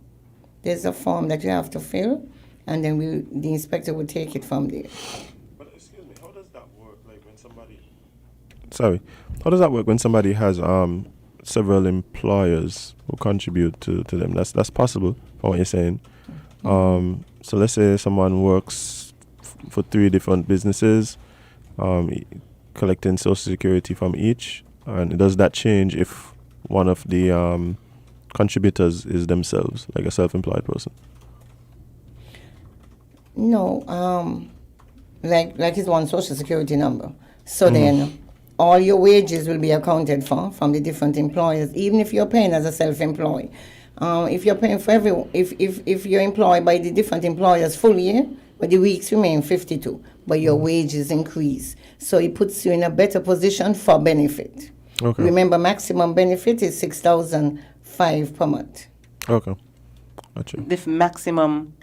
There's a form that you have to fill, and then the inspector will take it from there. But excuse me, how does that work? Like when somebody... Sorry. How does that work when somebody has several employers who contribute to them? That's possible, from what you're saying. So let's say someone works for 3 different businesses, collecting Social Security from each, and does that change if one of the contributors is themselves, like a self-employed person? No, like his one Social Security number. So then all your wages will be accounted for from the different employers, even if you're paying as a self-employed. If you're paying for if you're employed by the different employers full year, but the weeks remain 52, but your wages increase. So it puts you in a better position for benefit. Okay. Remember, maximum benefit is $6,500 per month. Okay. Gotcha. The maximum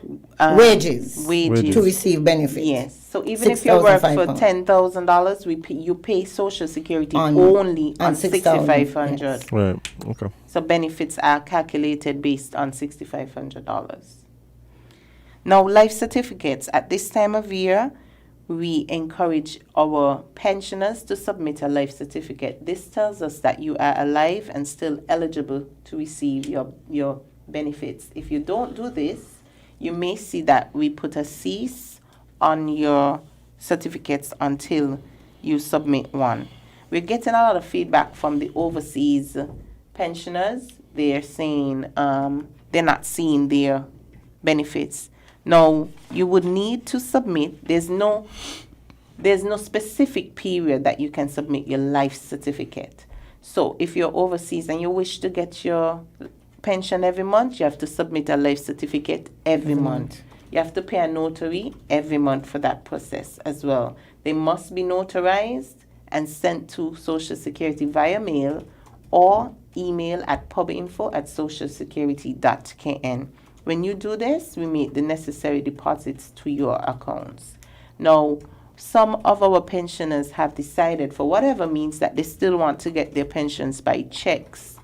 wages to receive benefits. Yes. So even if you work for $10,000, you pay Social Security only on $6,500. Yes. Right. Okay. So benefits are calculated based on $6,500. Now, life certificates. At this time of year, we encourage our pensioners to submit a life certificate. This tells us that you are alive and still eligible to receive your benefits. If you don't do this, you may see that we put a cease on your certificates until you submit one. We're getting a lot of feedback from the overseas pensioners. They're saying they're not seeing their benefits. Now, you would need to submit. There's no specific period that you can submit your life certificate. So if you're overseas and you wish to get your pension every month, you have to submit a life certificate every month. You have to pay a notary every month for that process as well. They must be notarized and sent to Social Security via mail or email at pubinfo@socialsecurity.kn. When you do this, we make the necessary deposits to your accounts. Now, some of our pensioners have decided, for whatever means, that they still want to get their pensions by checks.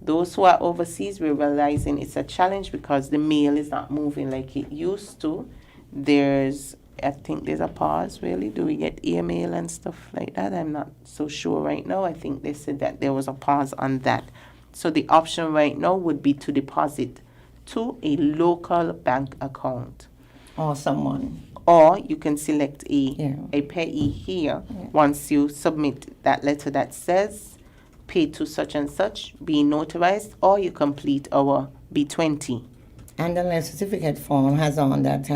Those who are overseas, we're realizing it's a challenge because the mail is not moving like it used to. I think there's a pause, really. Do we get email and stuff like that? I'm not so sure right now. I think they said that there was a pause on that. So the option right now would be to deposit to a local bank account. Or someone. Or you can select a payee here once you submit that letter that says pay to such and such, be notarized, or you complete our B20. And the life certificate form has on that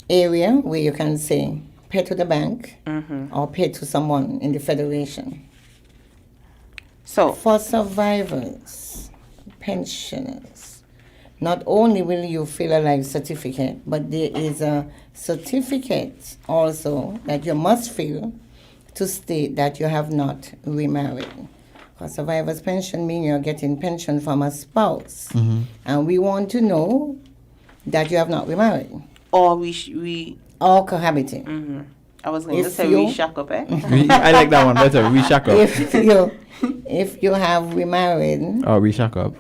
area where you can say pay to the bank or pay to someone in the federation. So for survivors, pensioners, not only will you fill a life certificate, but there is a certificate also that you must fill to state that you have not remarried. Because survivor's pension means you're getting pension from a spouse. And we want to know that you have not remarried. Or we or cohabiting. Mm-hmm. I was going to If say you- we shack up, eh? I like that one better. We shack up. If you have remarried, Oh, we shack up.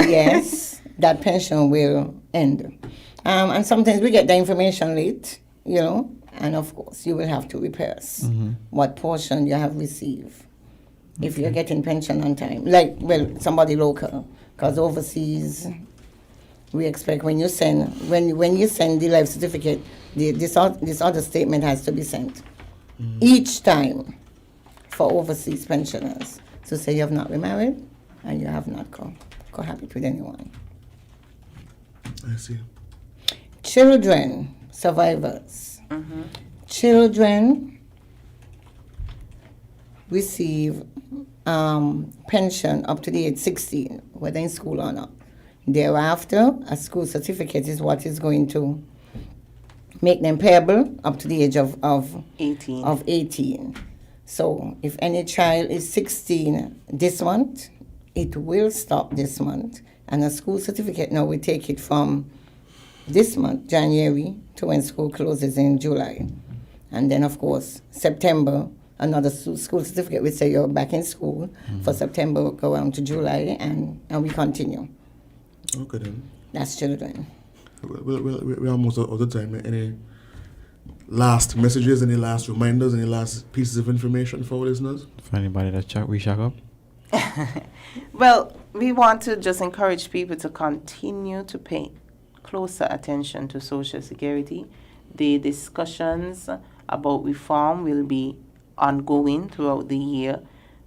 yes, that pension will end. And sometimes we get the information late, and of course you will have to reverse what portion you have received if you're getting pension on time. Somebody local, because overseas we expect when you send the life certificate, this other statement has to be sent each time for overseas pensioners. So say you have not remarried and you have not cohabit with anyone. I see. Children, survivors. Children receive pension up to the age 16, whether in school or not. Thereafter, a school certificate is what is going to make them payable up to the age of 18. So if any child is 16 this month, it will stop this month. And a school certificate now we take it from this month, January, to when school closes in July. And then, of course, September, another school certificate will say you're back in school. For September, we'll go on to July, and we continue. Okay, then. That's children. We're almost out of the time. Any last messages, any last reminders, any last pieces of information for our listeners? For anybody that we shack up? Well, we want to just encourage people to continue to pay closer attention to Social Security. The discussions about reform will be ongoing throughout the year.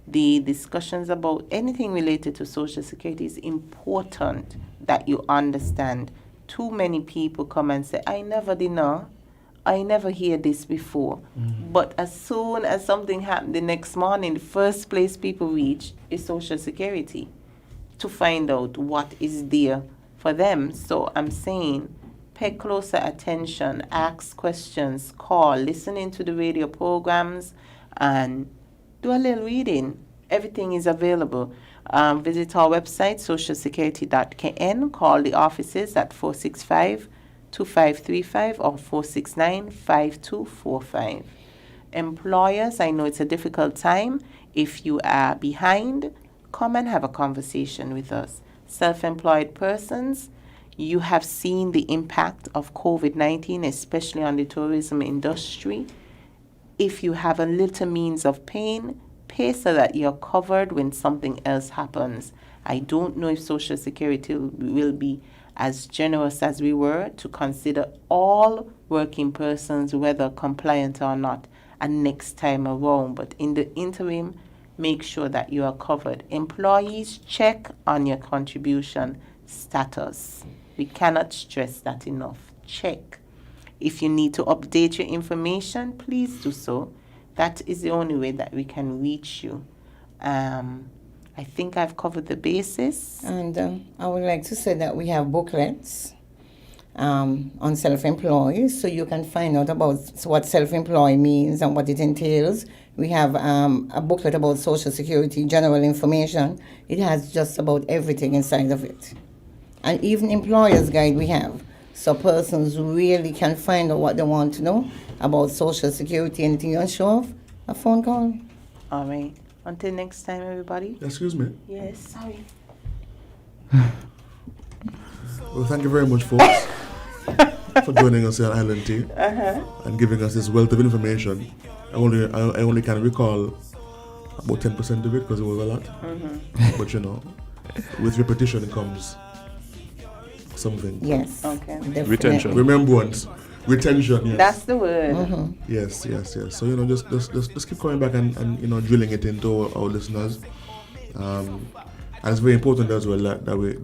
The discussions about anything related to Social Security is important that you understand. Too many people come and say, I never did know. I never hear this before. But as soon as something happened the next morning, the first place people reach is Social Security to find out what is there for them. So I'm saying, pay closer attention, ask questions, call, listen into the radio programs, and do a little reading. Everything is available. Visit our website, socialsecurity.kn. Call the offices at 465-2535 or 469-5245. Employers, I know it's a difficult time. If you are behind, come and have a conversation with us. Self-employed persons, you have seen the impact of COVID-19, especially on the tourism industry. If you have a little means of pay so that you're covered when something else happens. I don't know if Social Security will be as generous as we were to consider all working persons, whether compliant or not, and next time around. But in the interim, make sure that you are covered. Employees, check on your contribution status. We cannot stress that enough. Check. If you need to update your information, please do so. That is the only way that we can reach you. I think I've covered the basis. And I would like to say that we have booklets on self-employed, so you can find out about what self-employed means and what it entails. We have a booklet about Social Security, general information. It has just about everything inside of it. And even employer's guide we have. So persons really can find out what they want to know about Social Security. Anything you're unsure of, a phone call. All right. Until next time, everybody. Excuse me. Yes, sorry. Well, thank you very much, folks, for joining us here on Island Tea and giving us this wealth of information. I only can recall about 10% of it because it was a lot. But with repetition comes something. Yes. Okay. Definitely. Retention. Remembrance. Retention, yes. That's the word. Yes. So just keep coming back and drilling it into our listeners. And it's very important as well that we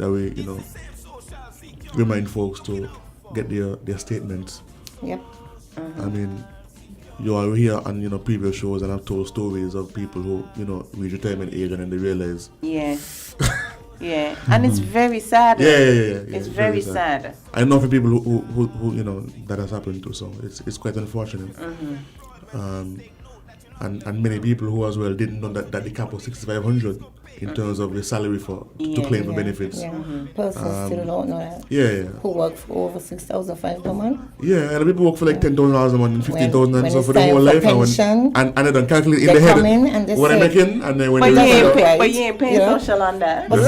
remind folks to get their statements. Yep. I mean, you are here on previous shows, and I've told stories of people who reach retirement age and then they realize. Yeah. Yeah, and it's very sad. Yeah. It's very sad. I know for people who that has happened to, so it's quite unfortunate. And and many people who as well didn't know that the cap was 6,500 in terms of the salary to claim for benefits. Yeah. Persons still don't know that. Yeah. Who work for over 6,500 a month? Yeah, and people work for like 10,000 dollars a month and 15,000 and so it's for the whole time life. pension, And they don't calculate in they the head come in and they what they're say, making, and then when But they you ain't paying social on that. but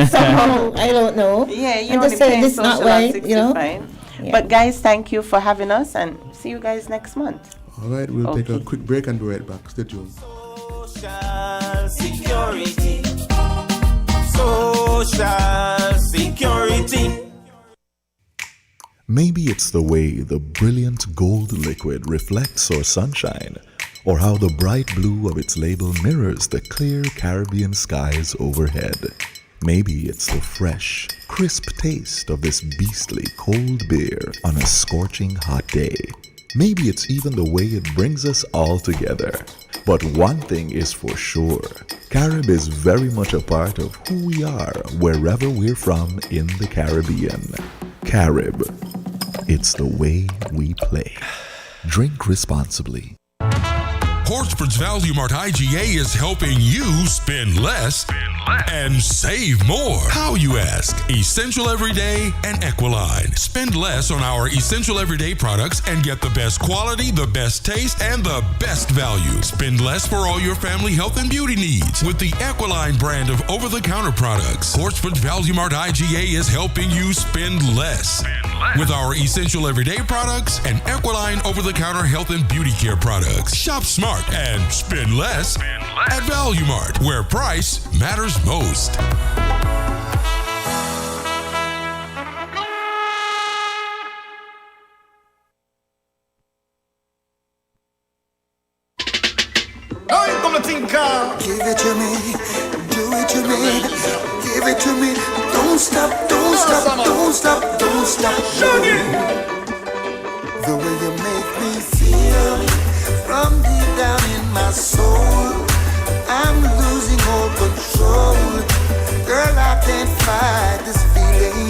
somehow, I don't know. Yeah, you and only they say paying this not social on right, 65. Yeah. But guys, thank you for having us, and see you guys next month. All right, we'll take a quick break and be right back. Stay tuned. Social security. Social security. Maybe it's the way the brilliant gold liquid reflects our sunshine, or how the bright blue of its label mirrors the clear Caribbean skies overhead. Maybe it's the fresh, crisp taste of this beastly cold beer on a scorching hot day. Maybe it's even the way it brings us all together. But one thing is for sure, Carib is very much a part of who we are wherever we're from in the Caribbean. Carib, it's the way we play. Drink responsibly. Horsford's Value Mart IGA is helping you spend less and save more. How, you ask? Essential Everyday and Equiline. Spend less on our essential everyday products and get the best quality, the best taste, and the best value. Spend less for all your family health and beauty needs with the Equiline brand of over-the-counter products. Horsford's Value Mart IGA is helping you spend less with our essential everyday products and Equiline over-the-counter health and beauty care products. Shop smart and spend less at Value Mart, where price matters most. Give it to me, do it to me, give it to me. Don't stop, don't stop, don't stop, don't stop. The way you make me feel from deep down in my soul, I'm losing all control. Girl, I can't fight this feeling.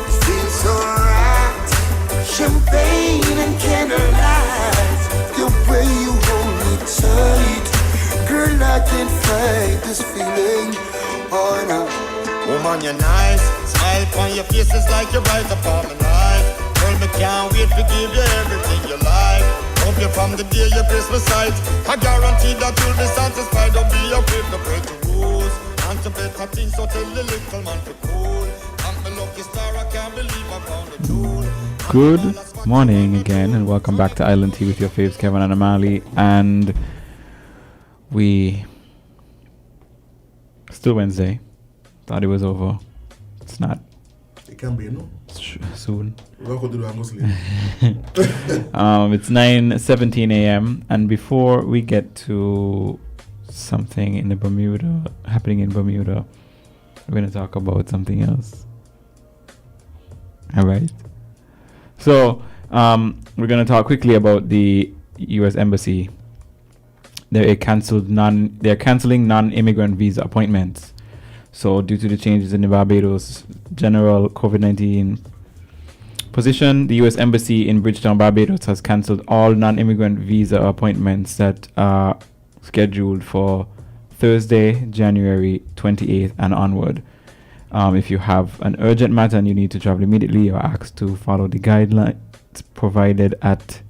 It feels so right. Champagne and candlelight, the way you hold me tight. Girl, I can't fight this feeling. Oh no. Woman, you're nice. Smile on your face is like you're right upon my life. Girl, me can't wait to give you everything you like. Hope you from the day you kiss my sight. I guarantee that you'll be satisfied. Don't be afraid to break the rules. And to better things, so tell the little man to cool. I'm the lucky star, I can't believe I found a tool. Good morning again, and welcome back to Island Tea with your faves, Kevon and Amali. And we still Wednesday. Thought it was over. It's not. It can be, no? Soon. It's 9:17 a.m. and before we get to something in the happening in Bermuda, we're going to talk about something else. All right. So we're going to talk quickly about the U.S. Embassy. They're canceling non-immigrant visa appointments. So due to the changes in the Barbados general COVID-19 position, the U.S. Embassy in Bridgetown, Barbados has cancelled all non-immigrant visa appointments that are scheduled for Thursday, January 28th and onward. If you have an urgent matter and you need to travel immediately, you're asked to follow the guidelines provided at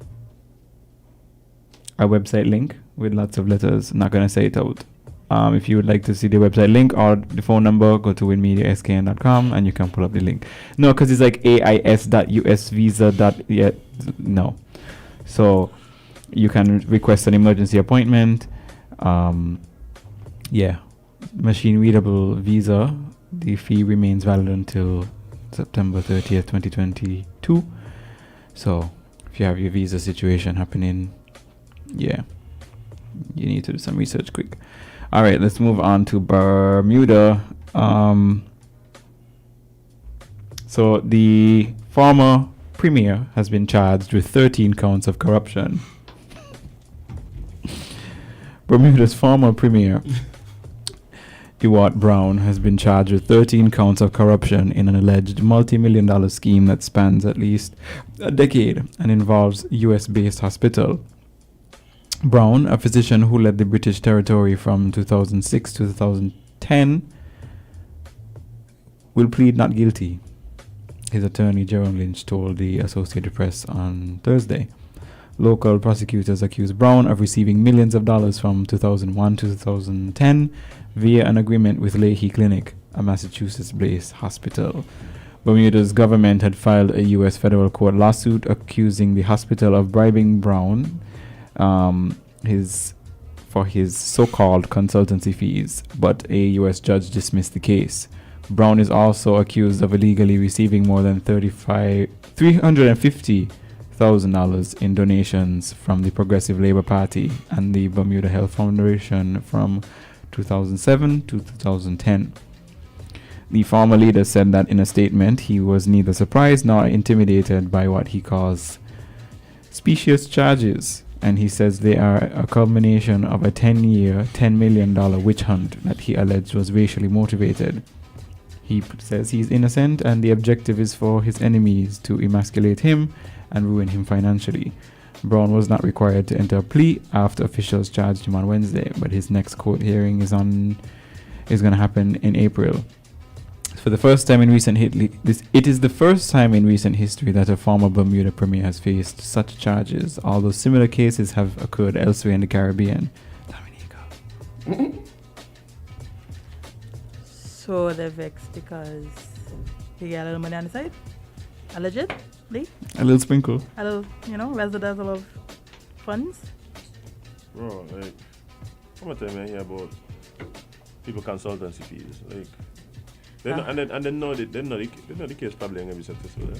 a website link with lots of letters. I'm not going to say it out. If you would like to see the website link or the phone number, go to WINNmediaskn.com and you can pull up the link. No, because it's like ais.usvisa. No. So you can request an emergency appointment. Machine readable visa. The fee remains valid until September 30th, 2022. So if you have your visa situation happening, you need to do some research quick. All right, let's move on to Bermuda. So the former premier has been charged with 13 counts of corruption. Bermuda's former premier, Ewart Brown, has been charged with 13 counts of corruption in an alleged multi-million-dollar scheme that spans at least a decade and involves US-based hospital. Brown, a physician who led the British territory from 2006 to 2010, will plead not guilty. His attorney, Jerome Lynch, told the Associated Press on Thursday. Local prosecutors accused Brown of receiving millions of dollars from 2001 to 2010 via an agreement with Leahy Clinic, a Massachusetts-based hospital. Bermuda's government had filed a U.S. federal court lawsuit accusing the hospital of bribing Brown for his so-called consultancy fees, but a U.S. judge dismissed the case. Brown is also accused of illegally receiving more than $350,000 in donations from the Progressive Labour Party and the Bermuda Health Foundation from 2007 to 2010. The former leader said that in a statement he was neither surprised nor intimidated by what he calls specious charges, and he says they are a culmination of a 10-year, $10 million witch hunt that he alleged was racially motivated. He says he's innocent and the objective is for his enemies to emasculate him and ruin him financially. Brown was not required to enter a plea after officials charged him on Wednesday, but his next court hearing is going to happen in April. For the first time in recent it is the first time in recent history that a former Bermuda premier has faced such charges, although similar cases have occurred elsewhere in the Caribbean. So they're vexed because he got a little money on the side? Allegedly? A little sprinkle. A little, residual of funds? Bro, like, I'm going to tell you here about people consultancy fees. Like, they know the case probably ain't going to be successful.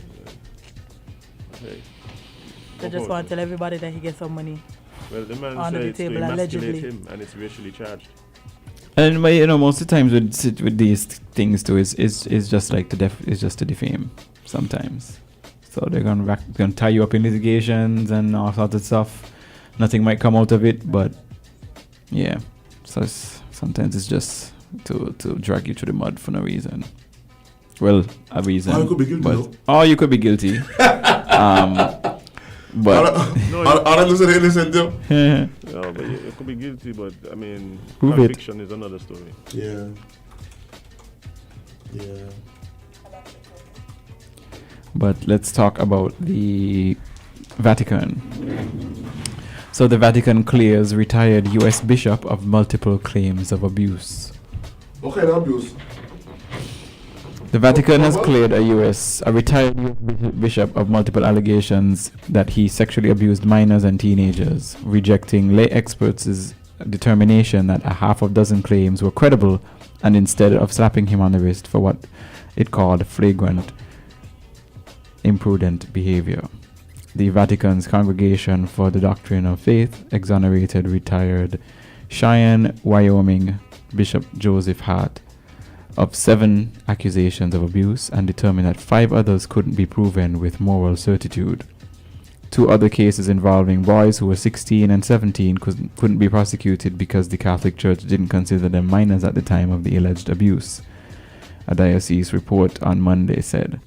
Hey, they just want to tell everybody that he gets some money. Well, the man under said the it's table, to allegedly. emasculate him and it's racially charged. And most of the times with these things too, is just like to defame sometimes. So they're gonna tie you up in litigations and all sorts of stuff. Nothing might come out of it, but yeah. So sometimes it's just to drag you through the mud for no reason. Well, a reason. Or you could be guilty. Or you could be guilty. But I listen to innocent though. No, but you could be guilty, but I mean, prove conviction is another story. Yeah. But let's talk about the Vatican. So the Vatican clears retired U.S. bishop of multiple claims of abuse. What kind of abuse? The Vatican has cleared a retired U.S. bishop of multiple allegations that he sexually abused minors and teenagers, rejecting lay experts' determination that a half of dozen claims were credible, and instead of slapping him on the wrist for what it called flagrant, imprudent behavior. The Vatican's Congregation for the Doctrine of Faith exonerated retired Cheyenne, Wyoming Bishop Joseph Hart of 7 accusations of abuse and determined that 5 others couldn't be proven with moral certitude. 2 other cases involving boys who were 16 and 17 couldn't be prosecuted because the Catholic Church didn't consider them minors at the time of the alleged abuse, a diocese report on Monday said.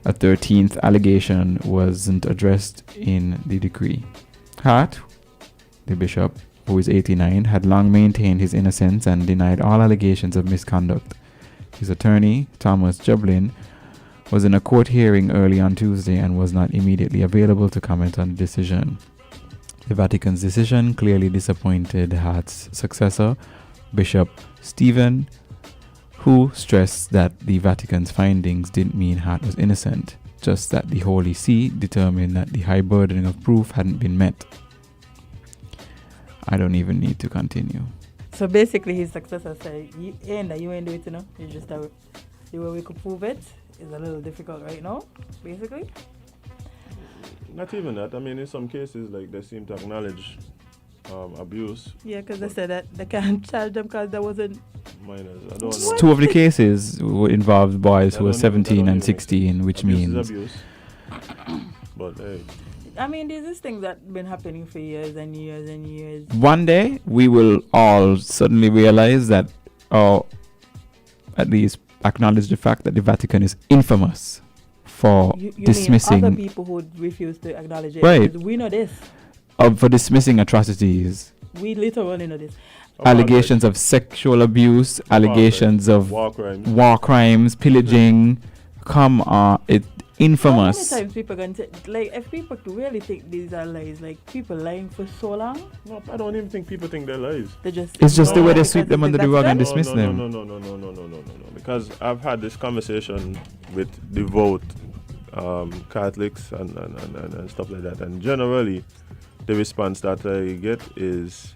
A 13th allegation wasn't addressed in the decree. Hart, the bishop, who is 89, had long maintained his innocence and denied all allegations of misconduct. His attorney, Thomas Jublin, was in a court hearing early on Tuesday and was not immediately available to comment on the decision. The Vatican's decision clearly disappointed Hart's successor, Bishop Stephen, who stressed that the Vatican's findings didn't mean Hart was innocent, just that the Holy See determined that the high burden of proof hadn't been met. I don't even need to continue. So basically his successor said, you ain't do it, You just have the way we could prove it is a little difficult right now, basically. Not even that. I mean, in some cases, like, they seem to acknowledge abuse. Yeah, because they said that they can't charge them because there wasn't minors. I don't know. 2 of the cases involved boys who were 17 and 16, which means... abuse. But hey... I mean, these are things that have been happening for years and years and years. One day, we will all suddenly realize that, or at least acknowledge the fact that the Vatican is infamous for you dismissing... mean other people who refuse to acknowledge it? Right. We know this. for dismissing atrocities, We literally know this. allegations of sexual abuse, allegations of war crimes, pillaging. Come on, it's infamous. How many times people going to like if people really think these are lies, like people lying for so long? No, I don't even think people think they're lies. They just It's just the way they because sweep them under the that's rug and them? dismiss them. No. Because I've had this conversation with devout Catholics and stuff like that, and generally the response that I get is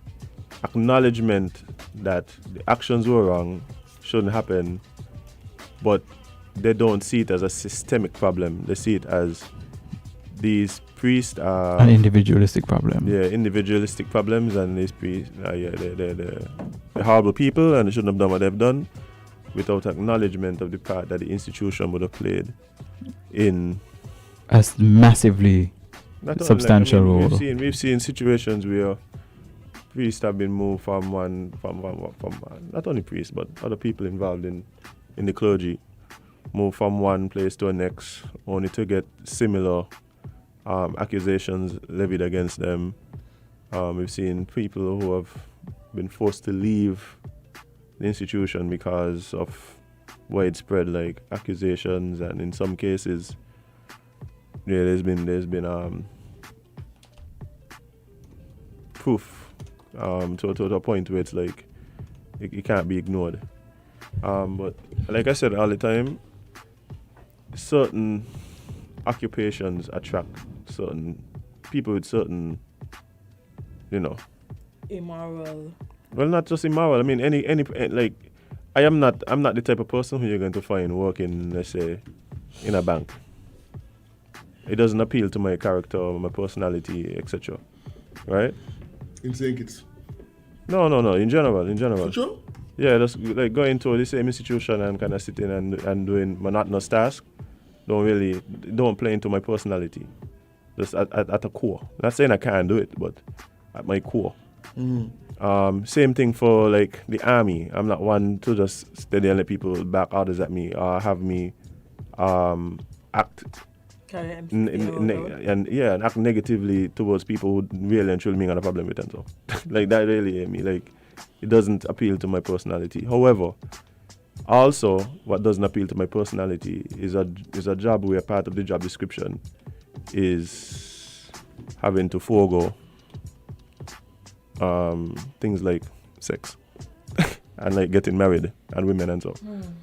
acknowledgement that the actions were wrong, shouldn't happen, but they don't see it as a systemic problem. They see it as these priests are An individualistic problem. Yeah, individualistic problems, and these priests, they're horrible people, and they shouldn't have done what they've done, without acknowledgement of the part that the institution would have played in a massively not only, substantial role. We've seen situations where priests have been moved from not only priests but other people involved in the clergy, moved from one place to the next, only to get similar accusations levied against them. We've seen people who have been forced to leave the institution because of widespread like accusations, and in some cases, there's been proof to a point where it's like it can't be ignored. But like I said all the time, certain occupations attract certain people with certain, immoral. Well, not just immoral. I mean, any like, I'm not the type of person who you're going to find working, let's say, in a bank. It doesn't appeal to my character, or my personality, etc. Right? In St Kitts? No. In general. For sure? Yeah, just like going to the same institution and kind of sitting and doing monotonous tasks. Don't play into my personality. Just at a core. Not saying I can't do it, but at my core. Same thing for like the army. I'm not one to just steady and let people back orders at me or have me act and act negatively towards people who really and truly me got a problem with them. So like that really it doesn't appeal to my personality. However, also what doesn't appeal to my personality is a job where part of the job description is having to forego things like sex and like getting married and women and so.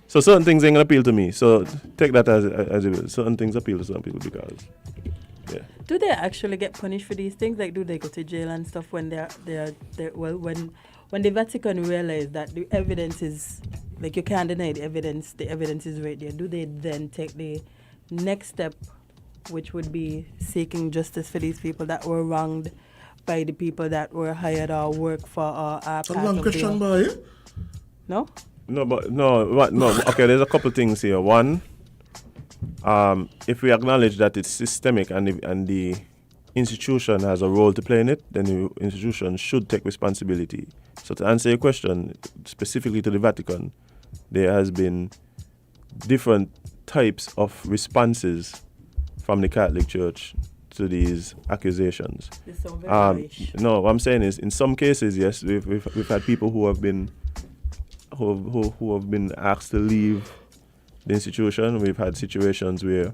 So certain things ain't gonna appeal to me. So take that as it will. Certain things appeal to some people because Do they actually get punished for these things? Like, do they go to jail and stuff when when the Vatican realize that the evidence is like you can't deny the evidence is right there? Do they then take the next step, which would be seeking justice for these people that were wronged by the people that were hired or work for or are part long of question, boy. No? No. Okay, there's a couple things here. One, if we acknowledge that it's systemic and the institution has a role to play in it, then the institution should take responsibility. So to answer your question, specifically to the Vatican, there has been different types of responses from the Catholic Church to these accusations. No, what I'm saying is, in some cases, yes, we've had people who have been asked to leave the institution. We've had situations where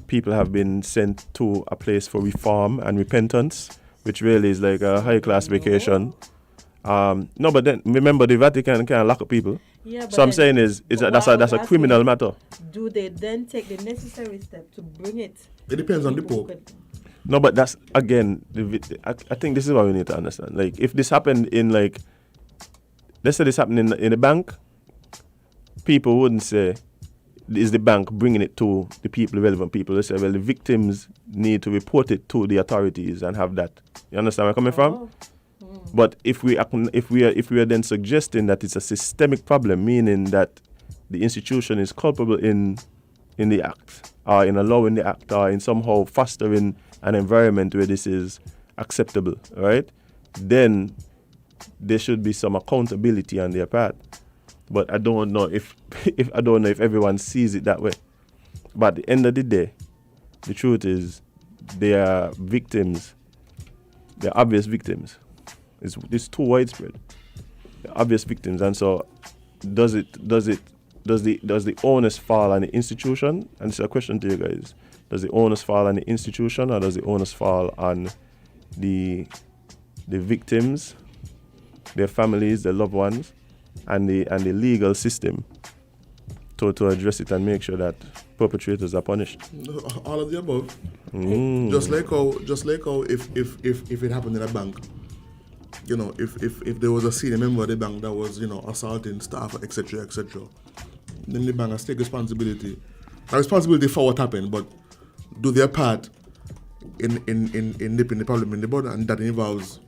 people have been sent to a place for reform and repentance, which really is like a high-class vacation. No, but then remember, the Vatican can't lock up people. Yeah, so I'm saying that's a criminal matter. Do they then take the necessary step to bring it? It depends on the Pope. No, but that's again. I think this is what we need to understand. Like, if this happened in like, let's say this happened in a bank, people wouldn't say, is the bank bringing it to the people, relevant people? They say, well, the victims need to report it to the authorities and have that. You understand where I'm coming from? But if we are then suggesting that it's a systemic problem, meaning that the institution is culpable in the act, or in allowing the act, or in somehow fostering an environment where this is acceptable, right? Then there should be some accountability on their part. But I don't know if everyone sees it that way. But at the end of the day, the truth is they are victims. they're obvious victims. It's too widespread. They're obvious victims, and so does the onus fall on the institution? And it's a question to you guys: does the onus fall on the institution, or does the onus fall on the victims, their families, their loved ones, and the legal system to address it and make sure that perpetrators are punished? All of the above. Just like how if it happened in a bank, you know, if there was a senior member of the bank that was, you know, assaulting staff, etc., then the bank has to take responsibility. Not responsibility for what happened, but do their part in nipping the problem in the bud, and that involves,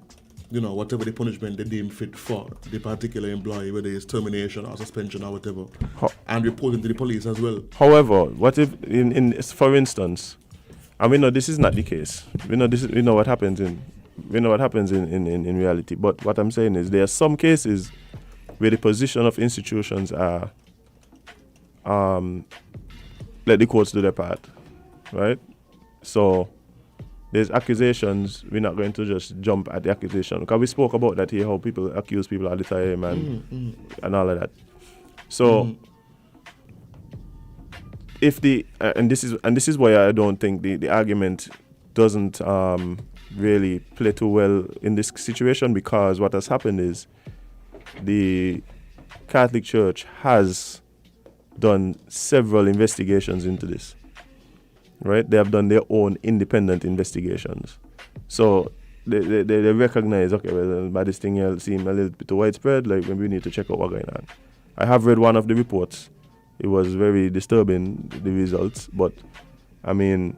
you know, whatever the punishment they deem fit for the particular employee, whether it's termination or suspension or whatever, and reporting to the police as well. However, what if, for instance, and we know this is not the case. We know what happens in reality. But what I'm saying is there are some cases where the position of institutions are let the courts do their part, right? So there's accusations. We're not going to just jump at the accusation, because we spoke about that here, how people accuse people all the time and all of that. So if and this is why I don't think the argument doesn't really play too well in this situation, because what has happened is the Catholic Church has done several investigations into this. Right? They have done their own independent investigations. So they recognize, okay, well, but this thing here seems a little bit too widespread, like maybe we need to check out what's going on. I have read one of the reports. It was very disturbing, the results, but I mean,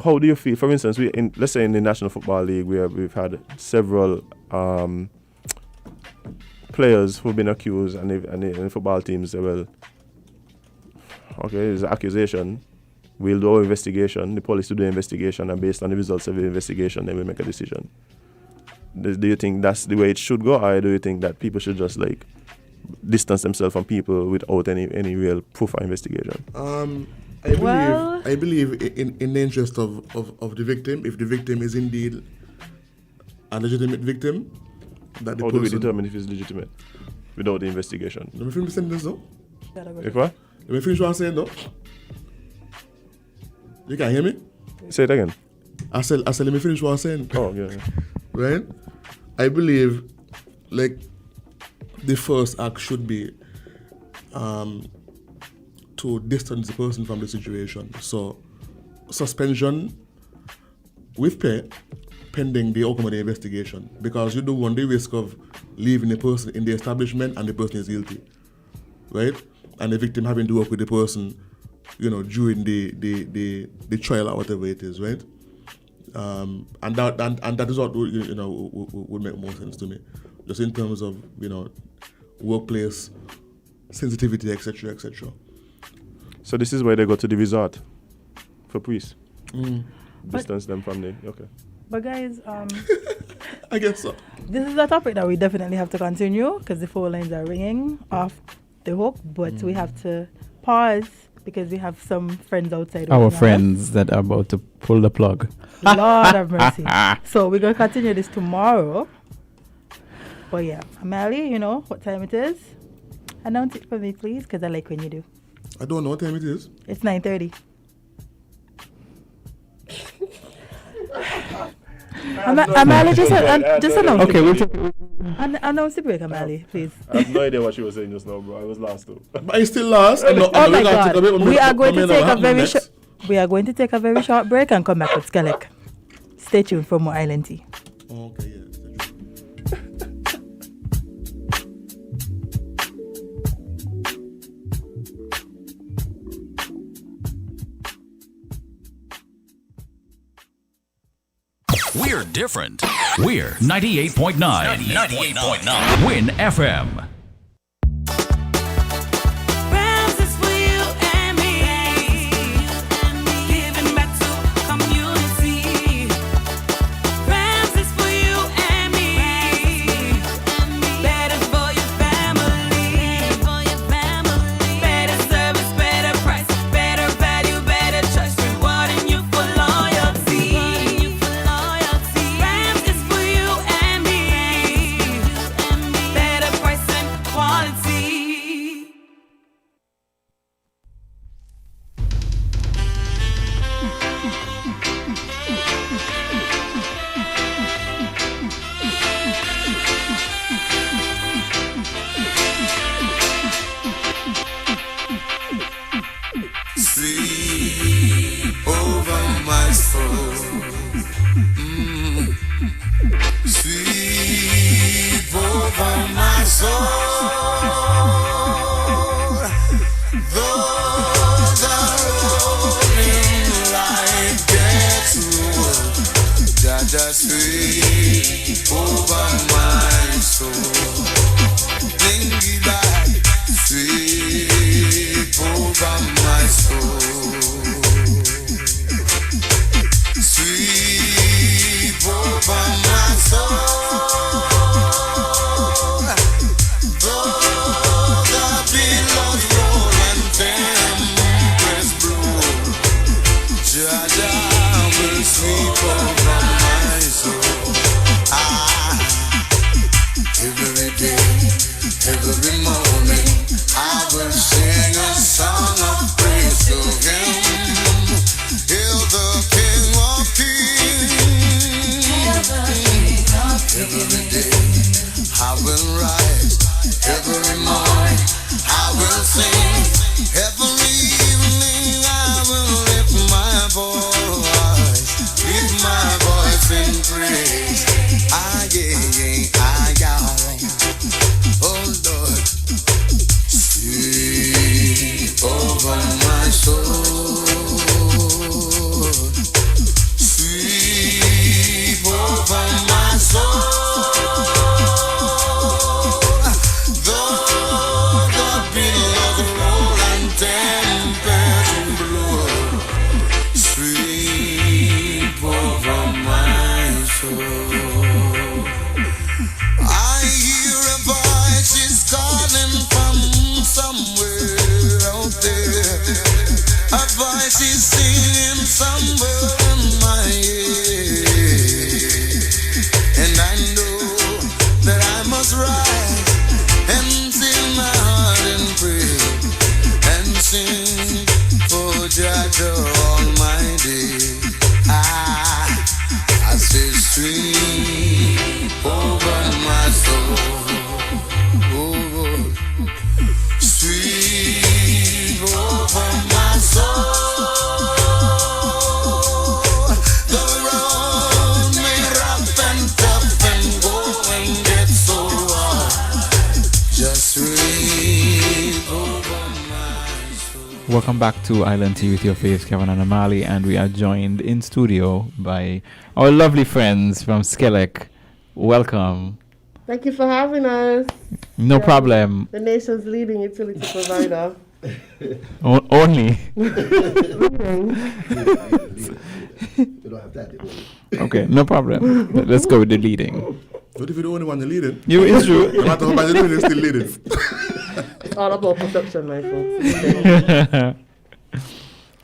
how do you feel? For instance, let's say in the National Football League, we've had several players who've been accused, and the football teams say, well, okay, there's an accusation. We'll do our investigation. The police will do an investigation, and based on the results of the investigation, then we make a decision. Do you think that's the way it should go, or do you think that people should just like distance themselves from people without any real proof or investigation? I believe in the interest of the victim, if the victim is indeed a legitimate victim, that the How person... do we determine if it's legitimate without the investigation? Let me finish the sentence though. If what? Let me finish what I'm saying though. You can hear me? Say it again. I said let me finish what I'm saying. Oh, yeah. Right? I believe like the first act should be to distance the person from the situation. So suspension with pay pending the outcome of the investigation, because you don't want the risk of leaving the person in the establishment and the person is guilty, right? And the victim having to work with the person, you know, during the trial or whatever it is, right? And that is what would make more sense to me, just in terms of, you know, workplace sensitivity, etc., etc. So this is why they go to the resort for priests. Distance them from the But guys, I guess so. This is a topic that we definitely have to continue, because the phone lines are ringing off the hook, but we have to pause because we have some friends outside. Our friends that are about to pull the plug. Lord have mercy. So we're going to continue this tomorrow. But yeah, Amali, you know what time it is? Announce it for me, please, because I like when you do. I don't know what time it is. It's 9:30. Amali, just announce. Okay, we'll take announce the break, Amali, please. I have no idea what she was saying just now, bro. I was last too. But I still lost. Oh my God. We are going to take a very short break and come back with Skelek. Stay tuned for more Island Tea. Okay, yeah. We're different. We're 98.9. 98.9. WINN FM. Jaja sweep over my soul. Dingy back, sweep over my soul. Sweep over my soul. Though the billows roll and tempests blow, Jaja will sweep over my soul. Every day, every morning, I will sing a song of praise to Him. Hail the King of Kings. Every day, I will rise. Every morning, I will sing. Every evening, I will lift my voice. Lift my voice in praise. Oh Lord, sweep over my soul. Sweep over my soul. Though the billows roll and tempest blow, sweep over my soul. I hear a voice is calling from somewhere out there. A voice is singing somewhere in my ear. And I know that I must rise and sing my heart and pray and sing for Jaja Almighty. I say stream over my soul. Oh, stream over my soul. The road may rough and tough and go and get so hard. Just stream over my soul. Welcome back to Island Tea with your faves, Kevon and Amali, and we are joined in studio by our lovely friends from Skellek. Welcome. Thank you for having us. No problem. The nation's leading utility provider. Only. We don't have that. Okay, no problem. Let's go with the leading. What if you're the only one leading? You is true. No matter how bad you're doing, you're still leading. It's all about perception, my folks.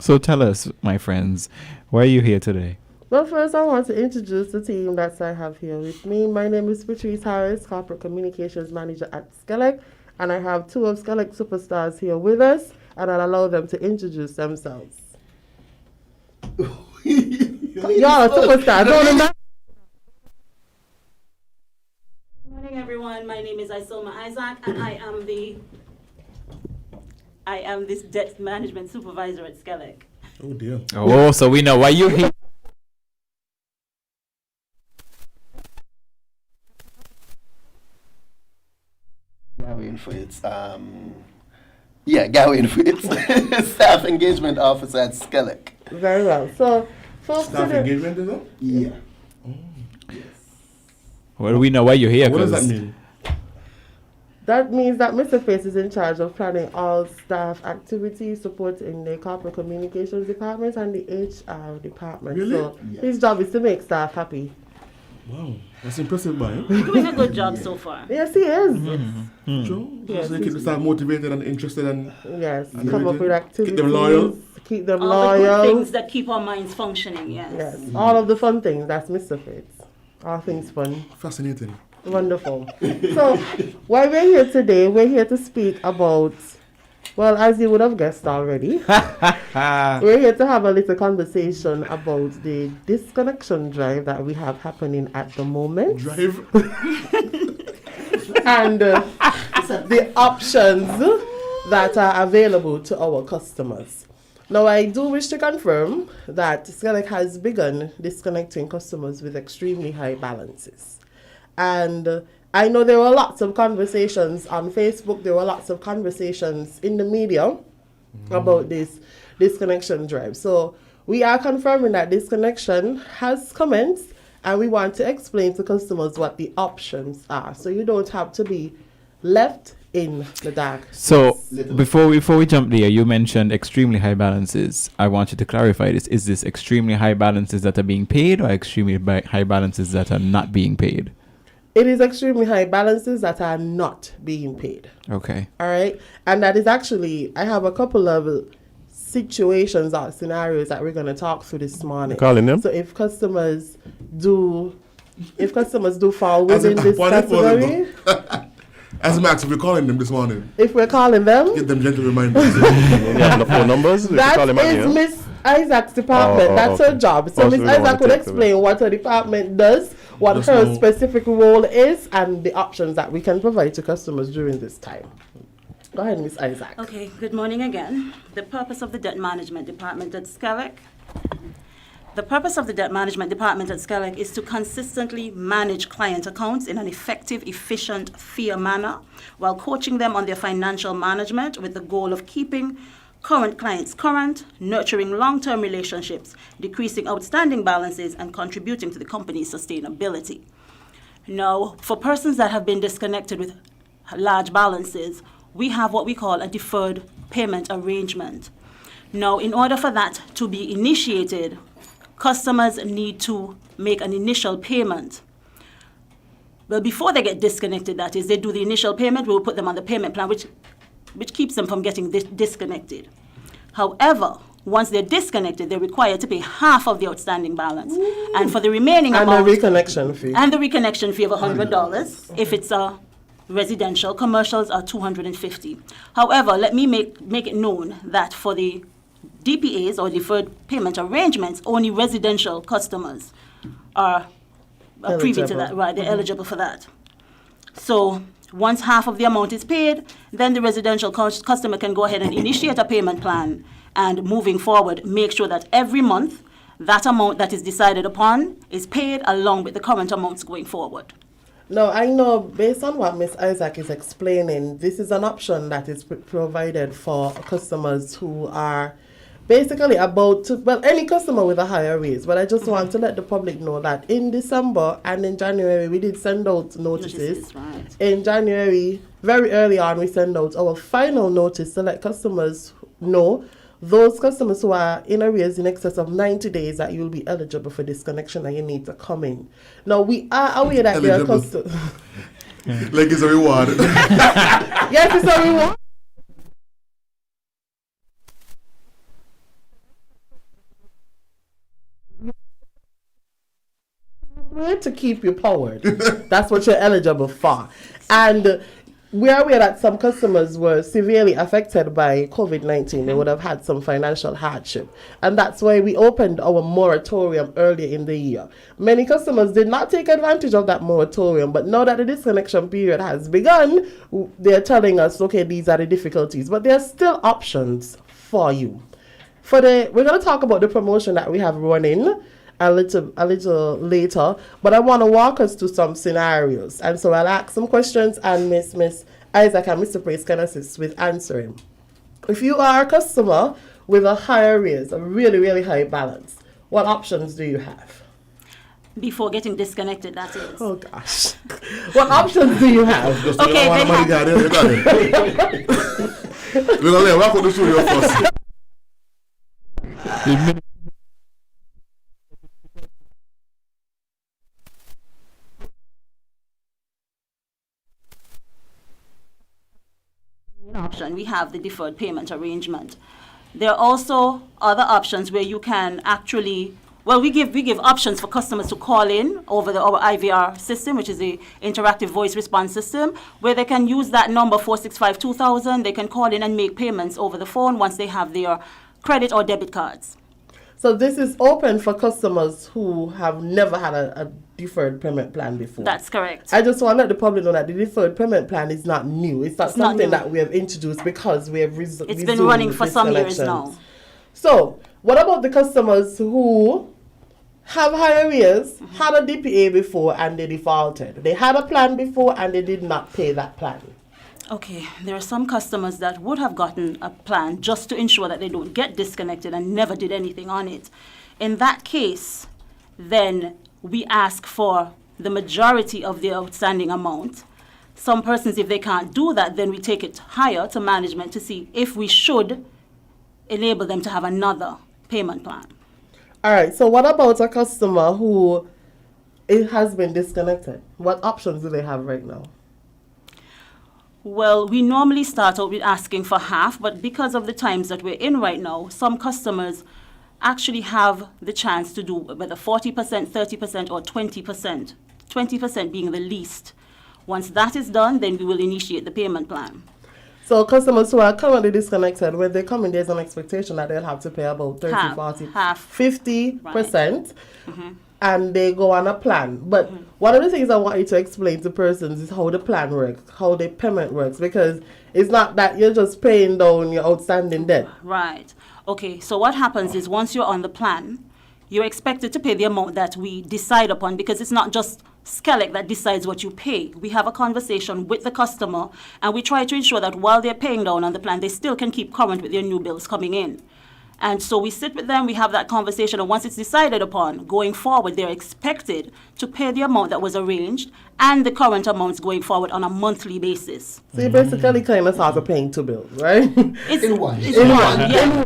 So tell us, my friends, why are you here today? Well, first I want to introduce the team that I have here with me. My name is Patrice Harris, Corporate Communications Manager at Skellek, and I have two of Skellek superstars here with us, and I'll allow them to introduce themselves. Y'all are superstars, don't remember? Good morning, everyone. My name is Isoma Isaac, and I am this debt management supervisor at Skellek. Oh dear. Oh, so we know why you're here. Gavin Fritz, Gavin Fritz, Staff Engagement Officer at Skellek. Very well. So, folks, Staff engagement, is it? Yeah. Well, we know why you're here. What does that mean? That means that Mr. Face is in charge of planning all staff activities, supporting the corporate communications department and the HR department. Really? So his job is to make staff happy. Wow, that's impressive, man. You're doing a good job so far. Yes, he is. Sure. Yes, So you keep the staff motivated and interested and and come up with activities. Keep them loyal. Keep them All loyal. the good things that keep our minds functioning, yes. Yes, all of the fun things. That's Mr. Fitz. All things fun. Fascinating. Wonderful. So, why we're here today, we're here to speak about, well, as you would have guessed already, we're here to have a little conversation about the disconnection drive that we have happening at the moment. Drive? And the options that are available to our customers. Now, I do wish to confirm that Skellek has begun disconnecting customers with extremely high balances. And I know there were lots of conversations on Facebook, there were lots of conversations in the media about this disconnection drive. So we are confirming that disconnection has commenced, And we want to explain to customers what the options are, so you don't have to be left in the dark. So before we jump there, you mentioned extremely high balances. I want you to clarify this. Is this extremely high balances that are being paid or extremely high balances that are not being paid? It is extremely high balances that are not being paid. Okay. All right. And that is actually, I have a couple of situations or scenarios that we're going to talk through this morning. Calling them? So if customers do fall within this category. As Max, we're calling them this morning. If we're calling them, give them gentle reminders. Yeah, the phone numbers. That is Miss Isaac's department. That's her job. So Miss Isaac will explain what her department does, what her specific role is, and the options that we can provide to customers during this time. Go ahead, Miss Isaac. Okay, good morning again. The purpose of the Debt Management Department at SCELEC. The purpose of the Debt Management Department at SCELEC is to consistently manage client accounts in an effective, efficient, fair manner while coaching them on their financial management with the goal of keeping current clients current, nurturing long-term relationships, decreasing outstanding balances, and contributing to the company's sustainability. Now, for persons that have been disconnected with large balances, we have what we call a deferred payment arrangement. Now, in order for that to be initiated, customers need to make an initial payment. Well, before they get disconnected, that is, they do the initial payment, we will put them on the payment plan, which keeps them from getting disconnected. However, once they're disconnected, they're required to pay half of the outstanding balance. Ooh. And for the remaining amount... And the reconnection fee. And the reconnection fee of $100. If it's a residential, commercials are $250. However, let me make it known that for the DPAs or deferred payment arrangements, only residential customers are privy to that, right? They're eligible for that. So once half of the amount is paid, then the residential customer can go ahead and initiate a payment plan, and moving forward, make sure that every month that amount that is decided upon is paid along with the current amounts going forward. Now, I know based on what Ms. Isaac is explaining, this is an option that is provided for customers who are basically about to, well, any customer with a higher raise. But I just want to let the public know that in December and in January, we did send out notices. Right. In January, very early on, we send out our final notice to let customers know, those customers who are in arrears in excess of 90 days, that you'll be eligible for disconnection and you need to come in. Now, we are aware that there are customers. Like it's a reward. Yes, it's a reward. To keep you powered. That's what you're eligible for. And we are aware that some customers were severely affected by COVID-19. They would have had some financial hardship. And that's why we opened our moratorium earlier in the year. Many customers did not take advantage of that moratorium, but now that the disconnection period has begun, they're telling us, okay, these are the difficulties. But there are still options for you. We're going to talk about the promotion that we have running a little later, but I want to walk us through some scenarios, and so I'll ask some questions, and Miss Isaac and Mr. Praise can assist with answering. If you are a customer with a higher raise, a really, really high balance, what options do you have? Before getting disconnected, that is. Oh gosh. What options do you have? Okay, We'll walk on the studio first. Option, we have the deferred payment arrangement. There are also other options where you can actually, well, we give options for customers to call in over our IVR system, which is the interactive voice response system, where they can use that number 465-2000. They can call in and make payments over the phone once they have their credit or debit cards. So this is open for customers who have never had a deferred payment plan before. That's correct. I just want to let the public know that the deferred payment plan is not new. It's not something that we have introduced because we have it's been running for some years now. So what about the customers who have higher arrears, had a DPA before and they defaulted? They had a plan before and they did not pay that plan. Okay, there are some customers that would have gotten a plan just to ensure that they don't get disconnected and never did anything on it. In that case, then we ask for the majority of the outstanding amount. Some persons, if they can't do that, then we take it higher to management to see if we should enable them to have another payment plan. All right, so what about a customer who it has been disconnected? What options do they have right now? Well, we normally start out with asking for half, but because of the times that we're in right now, some customers actually have the chance to do whether 40%, 30%, or 20%. 20% being the least. Once that is done, then we will initiate the payment plan. So customers who are currently disconnected, when they come in, there's an expectation that they'll have to pay about 30, 40, 50%, and they go on a plan. But one of the things I want you to explain to persons is how the plan works, how the payment works, because it's not that you're just paying down your outstanding debt. Right. Okay, so what happens is once you're on the plan, you're expected to pay the amount that we decide upon, because it's not just Skelec that decides what you pay. We have a conversation with the customer, and we try to ensure that while they're paying down on the plan, they still can keep current with their new bills coming in. And so we sit with them, we have that conversation, and once it's decided upon, going forward, they're expected to pay the amount that was arranged and the current amounts going forward on a monthly basis. So you basically kind of start paying two bills, right? It's in one. Yeah.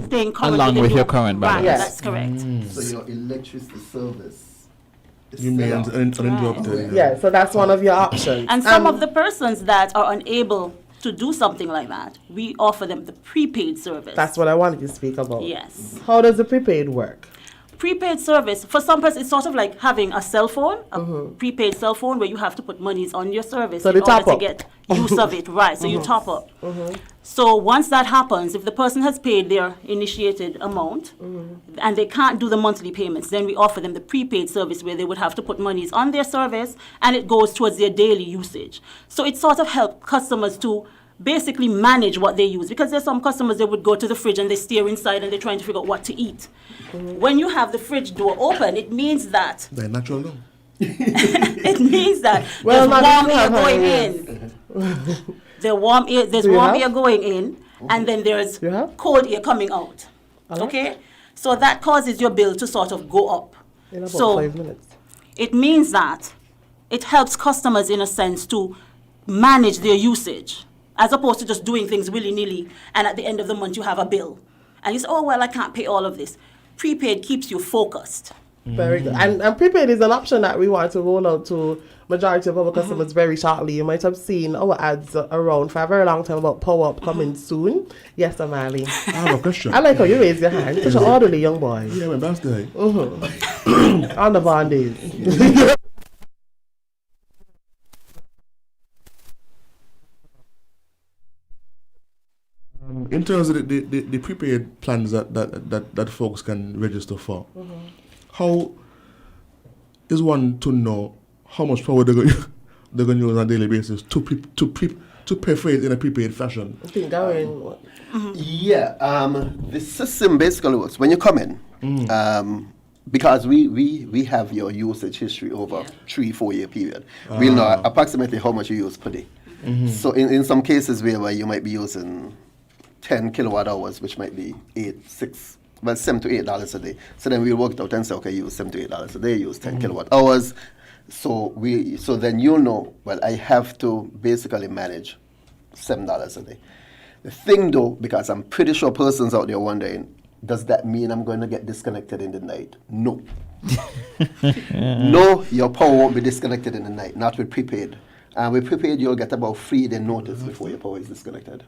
Staying current along with your current balance. Right, that's correct. So your electricity service is You mean uninterrupted? Yeah, so that's one of your options. And some of the persons that are unable to do something like that, we offer them the prepaid service. That's what I wanted to speak about. Yes. How does the prepaid work? Prepaid service, for some persons, it's sort of like having a cell phone, a prepaid cell phone, where you have to put monies on your service So in the order top to up. get use of it. Right, so you top up. So once that happens, if the person has paid their initiated amount and they can't do the monthly payments, then we offer them the prepaid service where they would have to put monies on their service and it goes towards their daily usage. So it sort of helps customers to basically manage what they use, because there's some customers that would go to the fridge and they stare inside and they're trying to figure out what to eat. When you have the fridge door open, it means that They're natural though. it means that Well, there's not warm air everyone going is. in. There's Do you warm have? air going in, and then there's cold air coming out. Okay? So that causes your bill to sort of go up. In about So 5 minutes. it means that it helps customers, in a sense, to manage their usage, as opposed to just doing things willy-nilly, and at the end of the month you have a bill. And you say, oh, well, I can't pay all of this. Prepaid keeps you focused. Very good. And prepaid is an option that we want to roll out to majority of our customers very shortly. You might have seen our ads around for a very long time about Power Up coming soon. Yes, Amali. I have a question. I like how you raise your hand. Such an orderly young boy. Yeah, my birthday. On the bond days. In terms of the prepaid plans that folks can register for, how is one to know how much power they're going to use on a daily basis to pay for it in a prepaid fashion? I think going. Yeah, the system basically works when you come in. Because we have your usage history over 3-4 year period. We'll know approximately how much you use per day. So in some cases where you might be using 10 kilowatt hours, which might be $7 to $8 a day. So then we'll work it out and say, okay, use $7 to $8 a day, use 10 kilowatt hours. So then you'll know, well, I have to basically manage $7 a day. The thing though, because I'm pretty sure persons out there wondering, does that mean I'm going to get disconnected in the night? No. No, your power won't be disconnected in the night, not with prepaid. And with prepaid, you'll get about 3 days notice before your power is disconnected.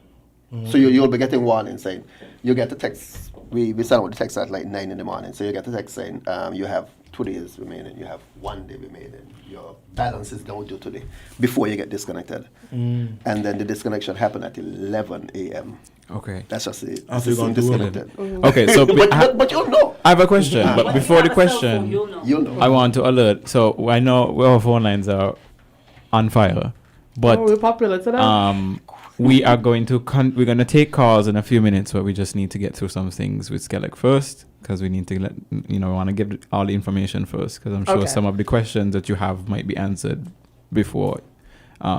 So you'll be getting warning saying, you get a text, we send out the text at like 9 in the morning, so you get a text saying, you have 2 days remaining, you have 1 day remaining, your balance is down due today, before you get disconnected. And then the disconnection happened at 11 a.m. Okay. That's just it. After you're gone to disconnected. Okay, so but you'll know. I have a question, but before the question, You'll know. I want to alert. So I know our phone lines are on fire, but we're popular today. we are going to we're going to take calls in a few minutes, but we just need to get through some things with Skelec first, because we need to want to give all the information first, because I'm sure some of the questions that you have might be answered before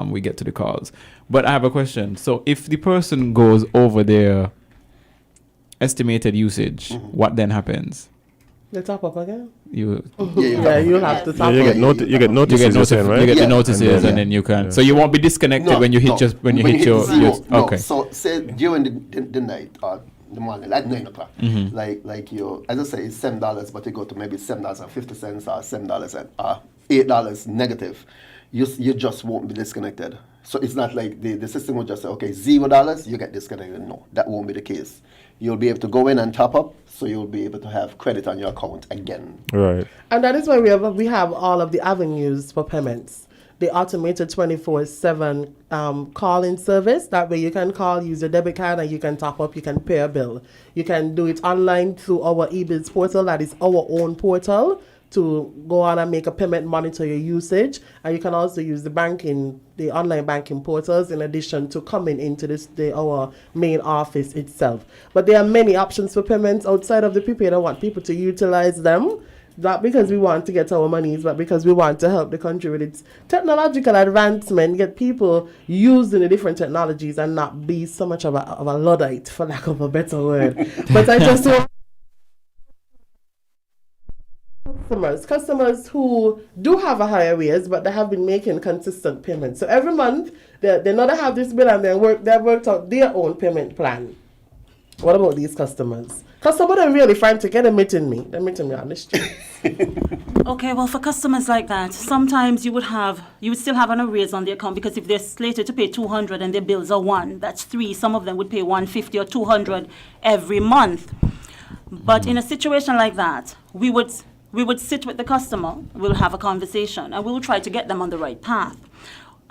we get to the calls. But I have a question. So if the person goes over their estimated usage, what then happens? The top up again? You'll have to top up. You get notices. You get right? You get the notices, and then you can. So you won't be disconnected when you hit your. Okay. So say during the night or the morning, like 9 o'clock, like you, as I say, it's $7, but you go to maybe $7.50 or $7 and $8 negative. You just won't be disconnected. So it's not like the system will just say, okay, $0, you get disconnected. No, that won't be the case. You'll be able to go in and top up, so you'll be able to have credit on your account again. Right. And that is why we have all of the avenues for payments. The automated 24/7 call-in service. That way you can call, use your debit card, and you can top up, you can pay a bill. You can do it online through our eBills portal. That is our own portal to go on and make a payment, monitor your usage. And you can also use the online banking portals in addition to coming into our main office itself. But there are many options for payments outside of the prepaid. I want people to utilize them, not because we want to get our monies, but because we want to help the country with its technological advancement, get people using the different technologies and not be so much of a Luddite, for lack of a better word. But I just want customers who do have a higher arrears, but they have been making consistent payments. So every month, they know they have this bill and they've worked out their own payment plan. What about these customers? Customers are really frantic. They're meeting me on the street. Okay, well, for customers like that, sometimes you would still have an arrears on the account, because if they're slated to pay $200 and their bills are $1, that's $3. Some of them would pay $150 or $200 every month. But in a situation like that, we would sit with the customer, we'll have a conversation, and we will try to get them on the right path.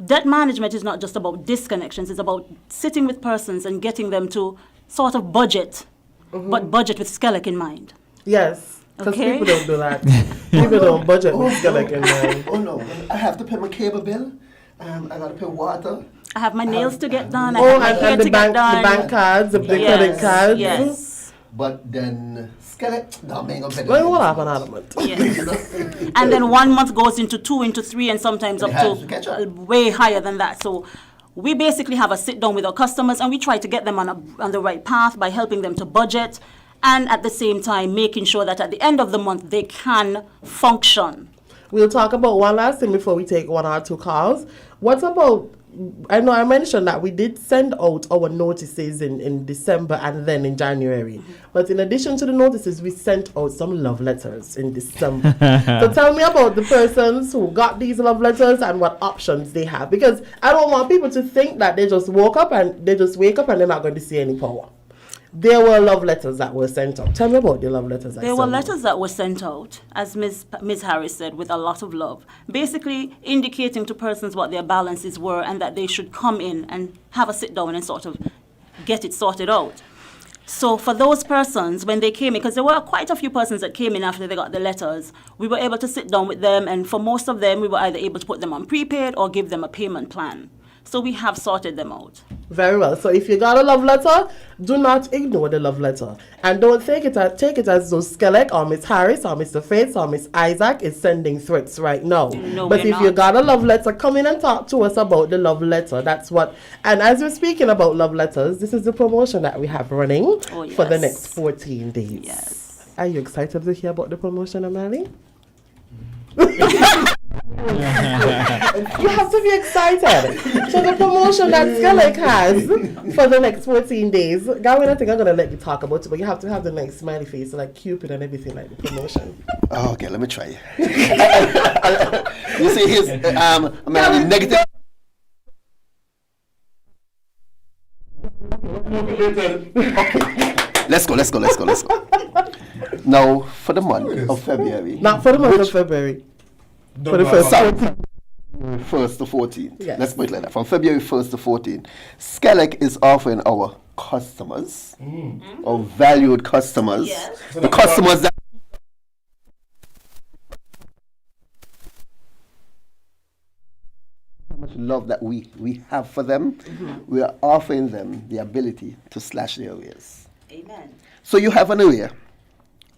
Debt management is not just about disconnections, it's about sitting with persons and getting them to sort of budget, but budget with Skellig in mind. Yes, because Okay. people don't do that. People don't budget with Skellig in mind. Oh no, I have to pay my cable bill. I got to pay water. I have my nails to get done, Oh, I have my hair and to the get done. bank cards, the credit cards. Yes. But then Skellig, no, I ain't gonna pay Well, what happened out of it? Yes. And then 1 month goes into 2, into 3, and sometimes up to way higher than that. So we basically have a sit down with our customers, and we try to get them on the right path by helping them to budget, and at the same time making sure that at the end of the month they can function. We'll talk about one last thing before we take 1 or 2 calls. What about, I know I mentioned that we did send out our notices in December and then in January. But in addition to the notices, we sent out some love letters in December. So tell me about the persons who got these love letters and what options they have. Because I don't want people to think that they just wake up and they're not going to see any power. There were love letters that were sent out. Tell me about the love letters. There were letters that were sent out, as Ms. Harris said, with a lot of love, basically indicating to persons what their balances were and that they should come in and have a sit down and sort of get it sorted out. So for those persons, when they came in, because there were quite a few persons that came in after they got the letters, we were able to sit down with them, and for most of them, we were either able to put them on prepaid or give them a payment plan. So we have sorted them out. Very well. So if you got a love letter, do not ignore the love letter. And don't take it as though Skellig or Miss Harris or Mr. Faith or Miss Isaac is sending threats right now. No, but if we're you not. got a love letter, come in and talk to us about the love letter. That's what. And as we're speaking about love letters, this is the promotion that we have running for the next 14 days. Yes. Are you excited to hear about the promotion, Amali? You have to be excited. So the promotion that Skellig has for the next 14 days, Gavin, I think I'm going to let you talk about it, but you have to have the nice smiley face, like Cupid and everything, like the promotion. Oh, okay, let me try. You see, his negative. Okay. Let's go. Now, for the month of February. Not for the month of February. For the first 1st to 14th. Yes. Let's put it like that. From February 1st to 14th, Skellig is offering our customers, our valued customers, the customers that much love that we have for them, we are offering them the ability to slash their arrears. Amen. So you have an arrear.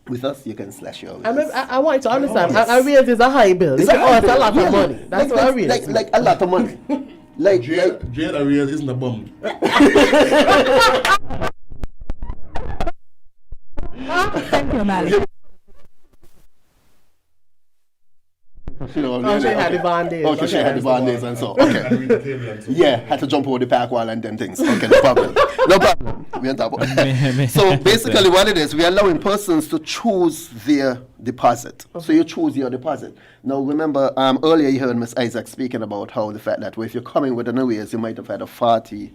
With us, you can slash your arrears. I want you to understand, arrears is a high bill. It's a lot of money. That's what arrears is. Like a lot of money. Jade arrears isn't a bum. Thank you, Amali. You know, Oh, she had the band-aids. Okay, she had the band-aids and so. Okay. Yeah, had to jump over the park wall and them things. Okay, no problem. No problem. We on top. So basically what it is, we are allowing persons to choose their deposit. So you choose your deposit. Now remember, earlier you heard Ms. Isaac speaking about how the fact that if you're coming with an arrears, you might have had a 40,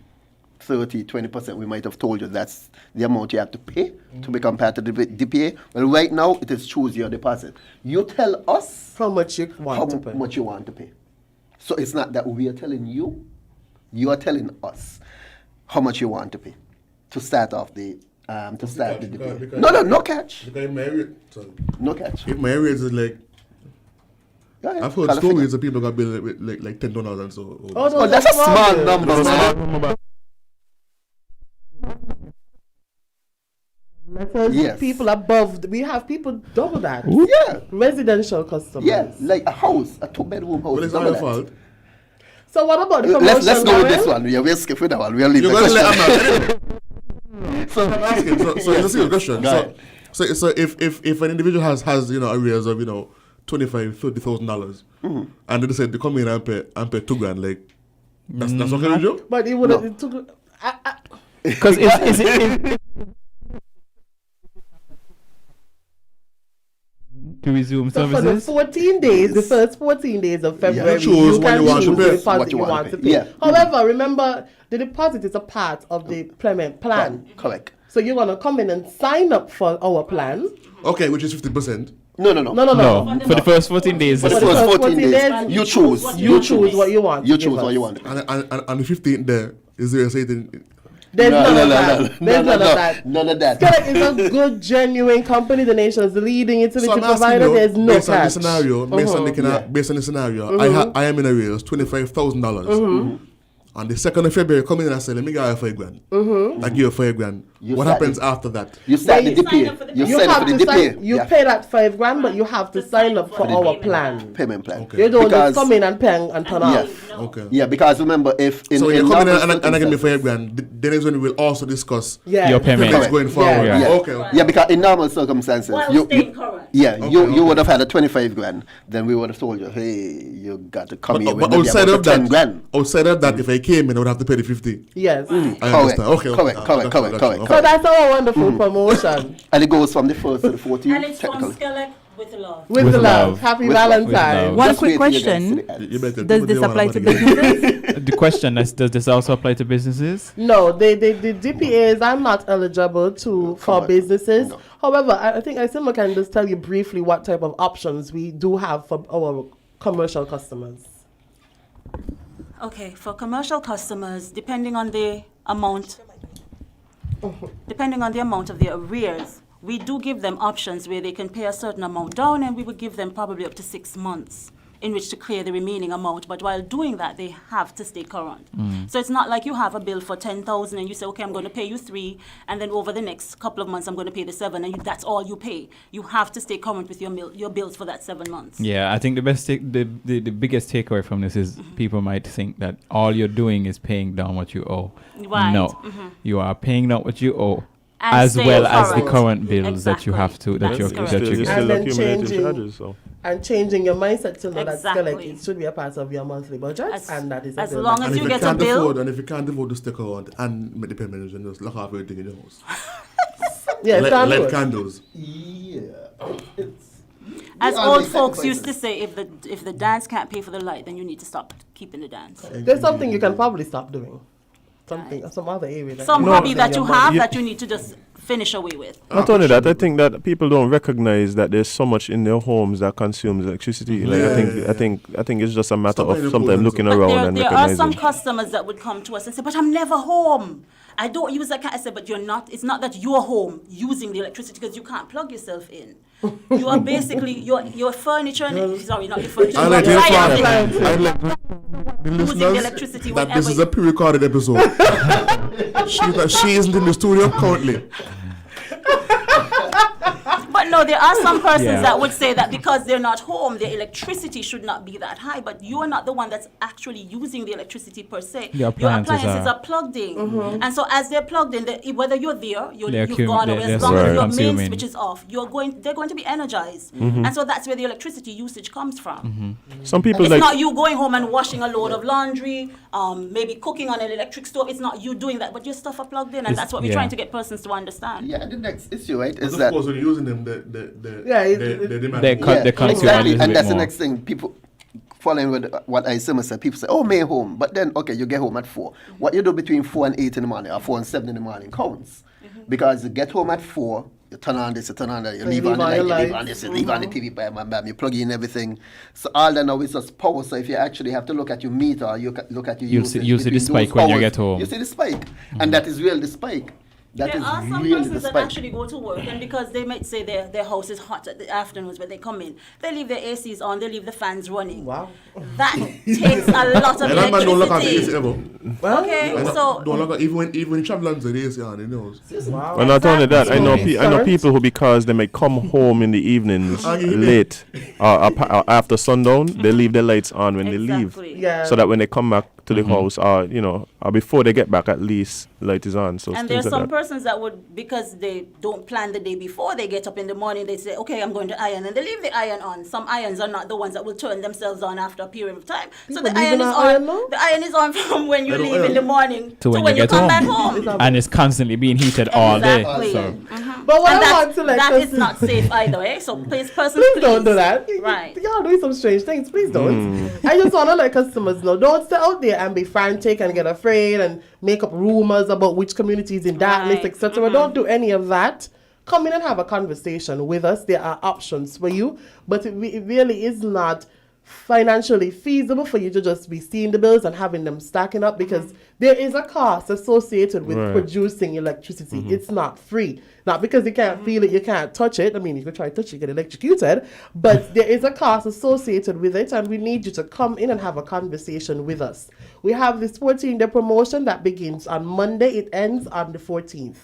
30, 20%. We might have told you that's the amount you have to pay to become part of the DPA. Well, right now, it is choose your deposit. You tell us how much you want to pay. So it's not that we are telling you, you are telling us how much you want to pay to start off the DPA. No catch. Because my area, no catch. If my area is like, I've heard stories of people got billed with like $10 and so. Oh, that's a small number. Yes. People above, we have people double that. Yeah. Residential customers. Yeah, like a house, a 2-bedroom house. Well, it's not your fault. So what about the commercial? Let's go with this one. We'll skip with that one. We'll leave the question. So it's a serious question. So if an individual has arrears of $25,000-$30,000, and they decide to come in and pay $2,000, like that's not going to do. But it would have took. Because is it to resume services? For the 14 days, the first 14 days of February, you can choose the deposit you want to pay. Yeah. However, remember, the deposit is a part of the payment plan. Correct. So you're going to come in and sign up for our plan. Okay, which is 50%. No. For the first 14 days. For the first 14 days, you choose. You choose what you want. You choose what you want. And the 15th there, is there a certain... There's none of that. There's none of that. None of that. Skelec is a good, genuine company. The nation is the leading utility provider. There's no based catch. On the scenario, I am in arrears, $25,000. On the 2nd of February, come in and say, let me get you $5,000. I give you $5,000. What happens after that? You start the DPA. You sign up for the DPA. You pay that $5,000, but you have to sign up for our plan. Payment plan. Okay. You don't just come in and pay and turn off. Okay. Yeah, because remember, if in so you come in and I give me $5,000, then is when we will also discuss your payments going forward. Yeah. Okay. Yeah, because in normal circumstances, you would have had a $25,000. Then we would have told you, hey, you got to come here with outside of that, $10,000. Outside of that, if I came in, I would have to pay the $50,000. Yes. I understand. Correct. So that's our wonderful promotion. And it goes from the 1st to the 14th. And it's from Skelec with love. With love. Happy Valentine's. One quick question. Does this apply to businesses? The question is, does this also apply to businesses? No, the DPAs, I'm not eligible for businesses. No. However, I think Azem can just tell you briefly what type of options we do have for our commercial customers. Okay, for commercial customers, depending on the amount of their arrears, we do give them options where they can pay a certain amount down, and we would give them probably up to 6 months in which to clear the remaining amount. But while doing that, they have to stay current. So it's not like you have a bill for $10,000 and you say, okay, I'm going to pay you $3,000, and then over the next couple of months, I'm going to pay the $7,000, and that's all you pay. You have to stay current with your bills for that 7 months. Yeah, I think the biggest takeaway from this is people might think that all you're doing is paying down what you owe. Right. No, you are paying down what you owe. And as well as the current. current bills that you have to that you get. And then changing your mindset to know that Skelec, it should be a part of your monthly budget, and that is as long as you get a bill. And if you can't afford to stick around and make the payments, then just lock off everything in your house. Light candles. Yeah. As old folks used to say, if the dance can't pay for the light, then you need to stop keeping the dance. There's something you can probably stop doing. Some other area. Some hobby that you have that you need to just finish away with. Not only that, I think that people don't recognize that there's so much in their homes that consumes electricity. I think it's just a matter of sometimes looking around and there recognizing. are some customers that would come to us and say, but I'm never home. I don't use that. I said, but you're not. It's not that you're home using the electricity because you can't plug yourself in. You are basically your furniture. Sorry, not your furniture. I like the listeners that this is a pre-recorded episode. She isn't in the studio currently. But But no, there are some persons Yeah. that would say that because they're not home, their electricity should not be that high. But you are not the one that's actually using the electricity per se. The Your appliances appliances are. are plugged in. And so as they're plugged in, whether you're there, They're you've gone away, they're as long as your main consuming. switch is off, they're going to be energized. And so that's where the electricity usage comes from. Some people It's like not you going home and washing a load of laundry, maybe cooking on an electric stove. It's not you doing that, but your stuff are plugged in, and that's what we're trying to get persons to understand. Yeah, the next issue, right, But is of that course, when you're using them, they demand. They cut the consumer a exactly, little and bit that's more. the next thing. People following with what Azem said. People say, "Oh, may home," but then okay, you get home at 4. What you do between 4 and 8 in the morning, or 4 and 7 in the morning counts, because you get home at 4. You turn on this, you turn on that, you leave on the light, you leave on this, you leave on the TV, bam, you plug in everything. So all that now is just power. So if you actually have to look at your meter, or you look at your usage You'll see the between spike those when you hours, get home. You see the spike, and that is really the spike. That There is are some really the persons that spike. actually go to work, and because they might say their house is hot at the afternoons when they come in, they leave their ACs on, they leave the fans running. Wow. That takes a lot of And that man don't look at the AC electricity. ever. Okay, And so don't look at, even when travel on the AC on, he knows. Wow. Well, not only that, I know Sorry. people who, because they may come home in the evenings late or after sundown, they leave their lights on when they leave, Yeah. so that when they come back to the house, or before they get back, at least light is on. So and things there's like some that. persons that would, because they don't plan the day before, they get up in the morning, they say, okay, I'm going to iron, and they leave the iron on. Some irons are not the ones that will turn themselves on after a period of time. So the People iron is leaving on. an iron now? The iron is on from when you They don't leave in iron. the morning To when when you you get come back home. home. And it's constantly being heated all day. Exactly. So. But what And I want to let that us is not safe either, eh? So please, persons, Please don't do that. Right. Y'all doing some strange things. Please don't. I just want to let customers know. Don't stay out there and be frantic and get afraid and make up rumors about which community is in that list, etc. Don't do any of that. Come in and have a conversation with us. There are options for you, but it really is not financially feasible for you to just be seeing the bills and having them stacking up, because there is a cost associated with producing electricity. It's not free. Not because you can't feel it, you can't touch it. I mean, you can try to touch it, you get electrocuted, but there is a cost associated with it, and we need you to come in and have a conversation with us. We have this 14-day promotion that begins on Monday. It ends on the 14th.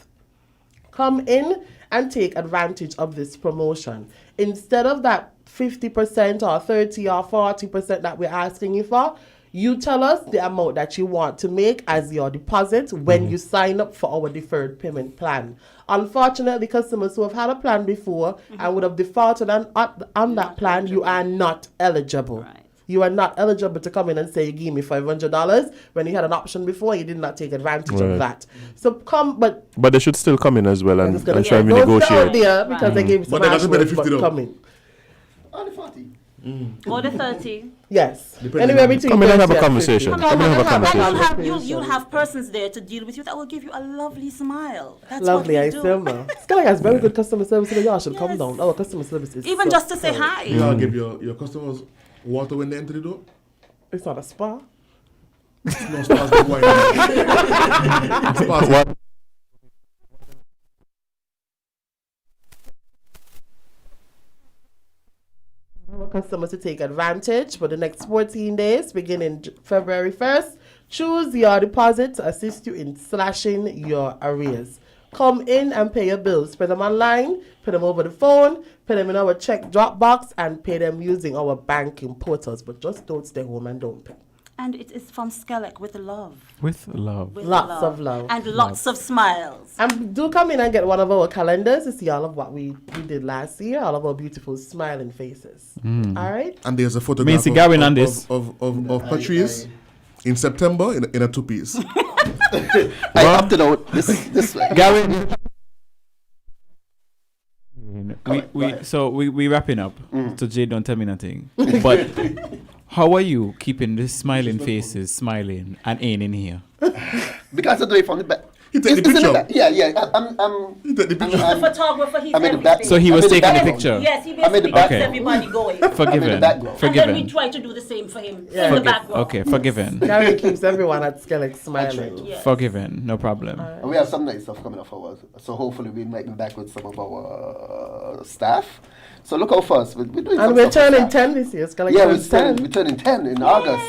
Come in and take advantage of this promotion. Instead of that 50% or 30 or 40% that we're asking you for, you tell us the amount that you want to make as your deposit when you sign up for our deferred payment plan. Unfortunately, customers who have had a plan before and would have defaulted on that plan, you are not eligible. Right. You are not eligible to come in and say, give me $500 when you had an option before. You did not take advantage of that. So come, but But they should still come in as well and try and don't stay out negotiate. there because they gave you some But they got to pay the ashwords, but $50. come in. On the 40. Or the 30. Yes. Depending Anywhere on- between Come in and have a 30 and conversation. 50. Come in and have a And conversation. you'll have persons there to deal with you that will give you a lovely smile. That's Lovely, what I we do. Selma. Skyline has very good customer service. So y'all should come down. Our customer service is Even so just to say good. hi. You gotta give your customers water when they enter the door. It's not a spa. No stars, no wine. Spas. Our customers to take advantage for the next 14 days, beginning February 1st. Choose your deposit to assist you in slashing your arrears. Come in and pay your bills. Pay them online, pay them over the phone, pay them in our check drop box, and pay them using our banking portals. But just don't stay home and don't pay. And it is from Skelec with love. With love. With Lots of love. And lots of smiles. And do come in and get one of our calendars to see all of what we did last year, all of our beautiful smiling faces. All right? And there's a photograph Macy Gavin on this. of Patrice in September in a two-piece. I opted out this way. Gavin. We wrapping up. So Jade, don't tell me nothing. But how are you keeping the smiling faces smiling and ain't in here? Because I do it from the back. He take the It's in picture. back. Yeah. He take the picture. The photographer, he's I'm in the back. everything. So he was I'm in the taking the background. picture. Yes, he I'm in the basically back. gets Okay. everybody going. Forgiven. background. And then we Forgiven. try to do the same for him in the background. Okay, forgiven. Gary keeps everyone at Skelec smiling. Yes. Forgiven. No problem. And we have some nice stuff coming up for us. So hopefully we might be back with some of our staff. So look out for us. We're doing And some we're stuff with turning staff. 10 this year. Skelec Yeah, turns we're 10. turning 10 in August.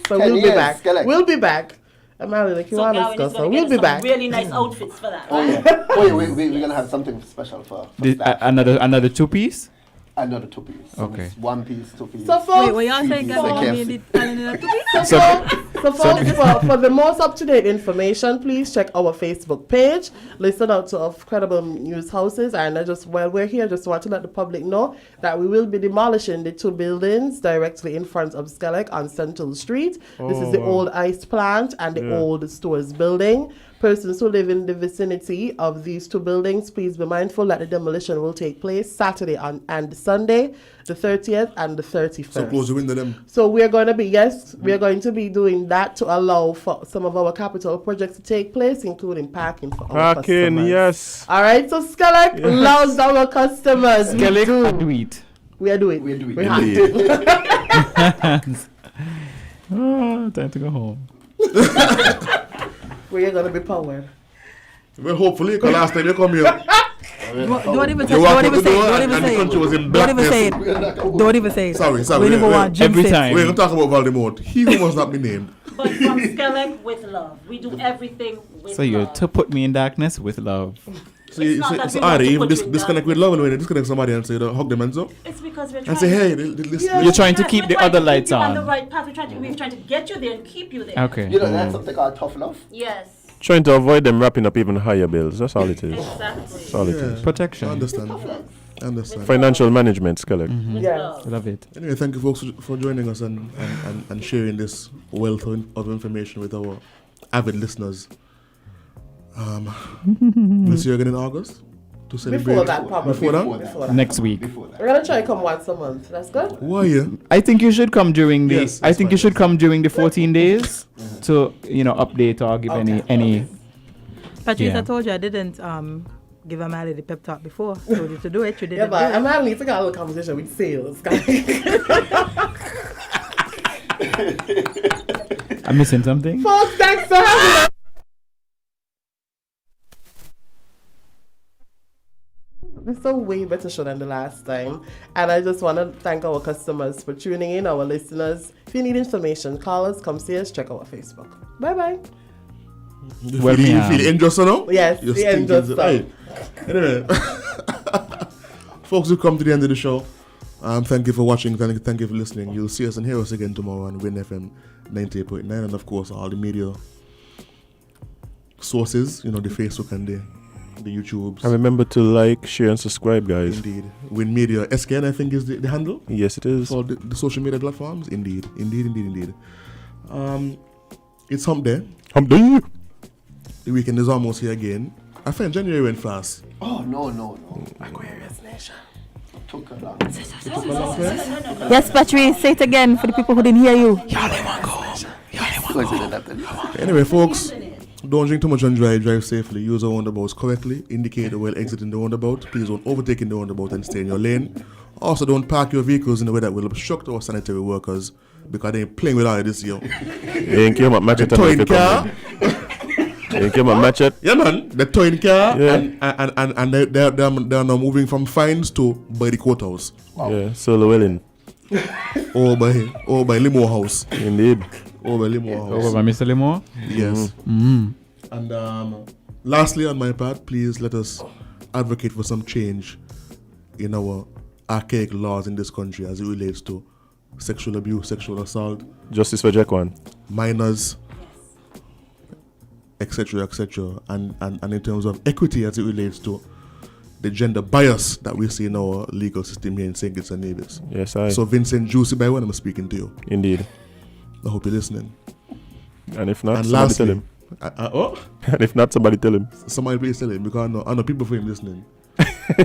So 10 we'll be years, back. Skelec. We'll be back. Amali, like you So want to Gavin is discuss, so gonna we'll get be some back. really nice outfits for that. Oh Right? yeah. Oh yeah. We're gonna have something special for staff. Another 2-piece. Another 2-piece. So Okay. it's 1 piece, 2 piece. So folks, Wait, what y'all saying, So guys? Want me in careful. the calendar to be? So folks, for the most up-to-date information, please check our Facebook page. Listen out to of credible news houses. And I just, while we're here, just want to let the public know that we will be demolishing the 2 buildings directly in front of Skellig on Central Street. This is the old ice plant and the old stores building. Persons who live in the vicinity of these 2 buildings, please be mindful that the demolition will take place Saturday and Sunday, the 30th and the 31st. So close the window them. So we're going to be doing that to allow for some of our capital projects to take place, including parking for our customers. Yes. All right, so Skellig loves our customers. Skellig, do it. We are doing. We have Indeed. to. Oh, time to go home. We're going to be powered. Well, hopefully, because last time you come here, Don't even say you it. walked Don't out even the say it. door Don't and even the say country was it. in Don't even blackness. say it. Don't even say it. Sorry. We never want Jim Every say it. time. We're going to talk about Voldemort. He who must not be named. But from Skellig with love. We do everything with So you're love. to put me in darkness with love. So you not that we Ari, want to even put you in disconnect with love and when you disconnect somebody and say, hug them and so. It's because we're trying And say, hey, listen. You're trying to keep the other lights you on on. the right path. We're trying to get you there and keep you there. Okay. You know, that's something called tough love. Yes. Trying to avoid them wrapping up even higher bills. That's all it is. Exactly. That's all it is. Protection. I understand. Financial management, Skellig. Yes. Love it. Anyway, thank you folks for joining us and sharing this wealth of information with our avid listeners. We'll see you again in August to celebrate. Before that, probably. Before that? Next week. We're going to try to come once a month. That's good. Why yeah? I think you should come during the. Yes, I that's think fine. you should come during the 14 days to update or give any. Patrice, Yeah. I told you I didn't give Amali the pep talk before. I told you to do it. You didn't. Yeah, but do it. Amali needs to have a little conversation with sales. I'm missing something. Folks, thanks for having us. This is a way better show than the last time. And I just want to thank our customers for tuning in, our listeners. If you need information, call us, come see us, check our Facebook. Bye-bye. You feel injured, no? Yes, You're the injured stinking. stuff. Hey. Anyway, folks, we've come to the end of the show. Thank you for watching. Thank you for listening. You'll see us and hear us again tomorrow on WINN FM 98.9, and of course all the media sources. The Facebook and the YouTubes. And remember to like, share, and subscribe, guys. Indeed. WINNMedia SKN, I think, is the handle. Yes, it is. For the social media platforms. Indeed. It's hump day. Hump day. The weekend is almost here again. I find January went fast. Oh, no. Aquarius Nation. Took a long. Yes, Patrice, say it again for the people who didn't hear you. Anyway, folks, don't drink too much and drive safely. Use the roundabouts correctly. Indicate while exiting the roundabout. Please don't overtake in the roundabout and stay in your lane. Also, don't park your vehicles in a way that will obstruct our sanitary workers because they ain't playing with all this year. They ain't came up match it. Towing car. They came up match it. Yeah, man. The towing car. Yeah. And they're now moving from fines to by the courthouse. Wow. Yeah, solo willing. or by limo house. Indeed. Or by limo house. Over by Mr. Limo? Yes. Mm. And lastly, on my part, please let us advocate for some change in our archaic laws in this country as it relates to sexual abuse, sexual assault, justice for Jaquan, minors, etc., and in terms of equity as it relates to the gender bias that we see in our legal system here in St Kitts and Nevis. Yes, I. So Vincent Juicy by when I'm speaking to you. Indeed. I hope you're listening. And if not, and somebody lastly, tell him. Oh? And if not, somebody tell him. Somebody please tell him, because I know people for him listening.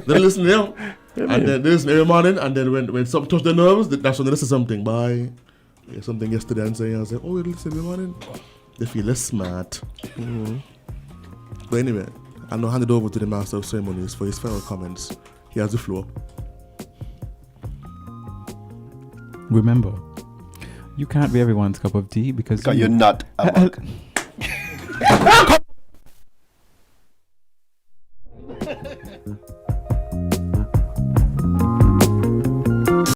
They listen now, and then they listen every morning, and then when something touch their nerves, that's when they listen something. Bye. Something yesterday and say, oh, you listen every morning. They feel less smart. Mm-hmm. But anyway, I'm now hand it over to the Master of Ceremonies for his final comments. He has the floor. Remember, you can't be everyone's cup of tea because you're not a mug.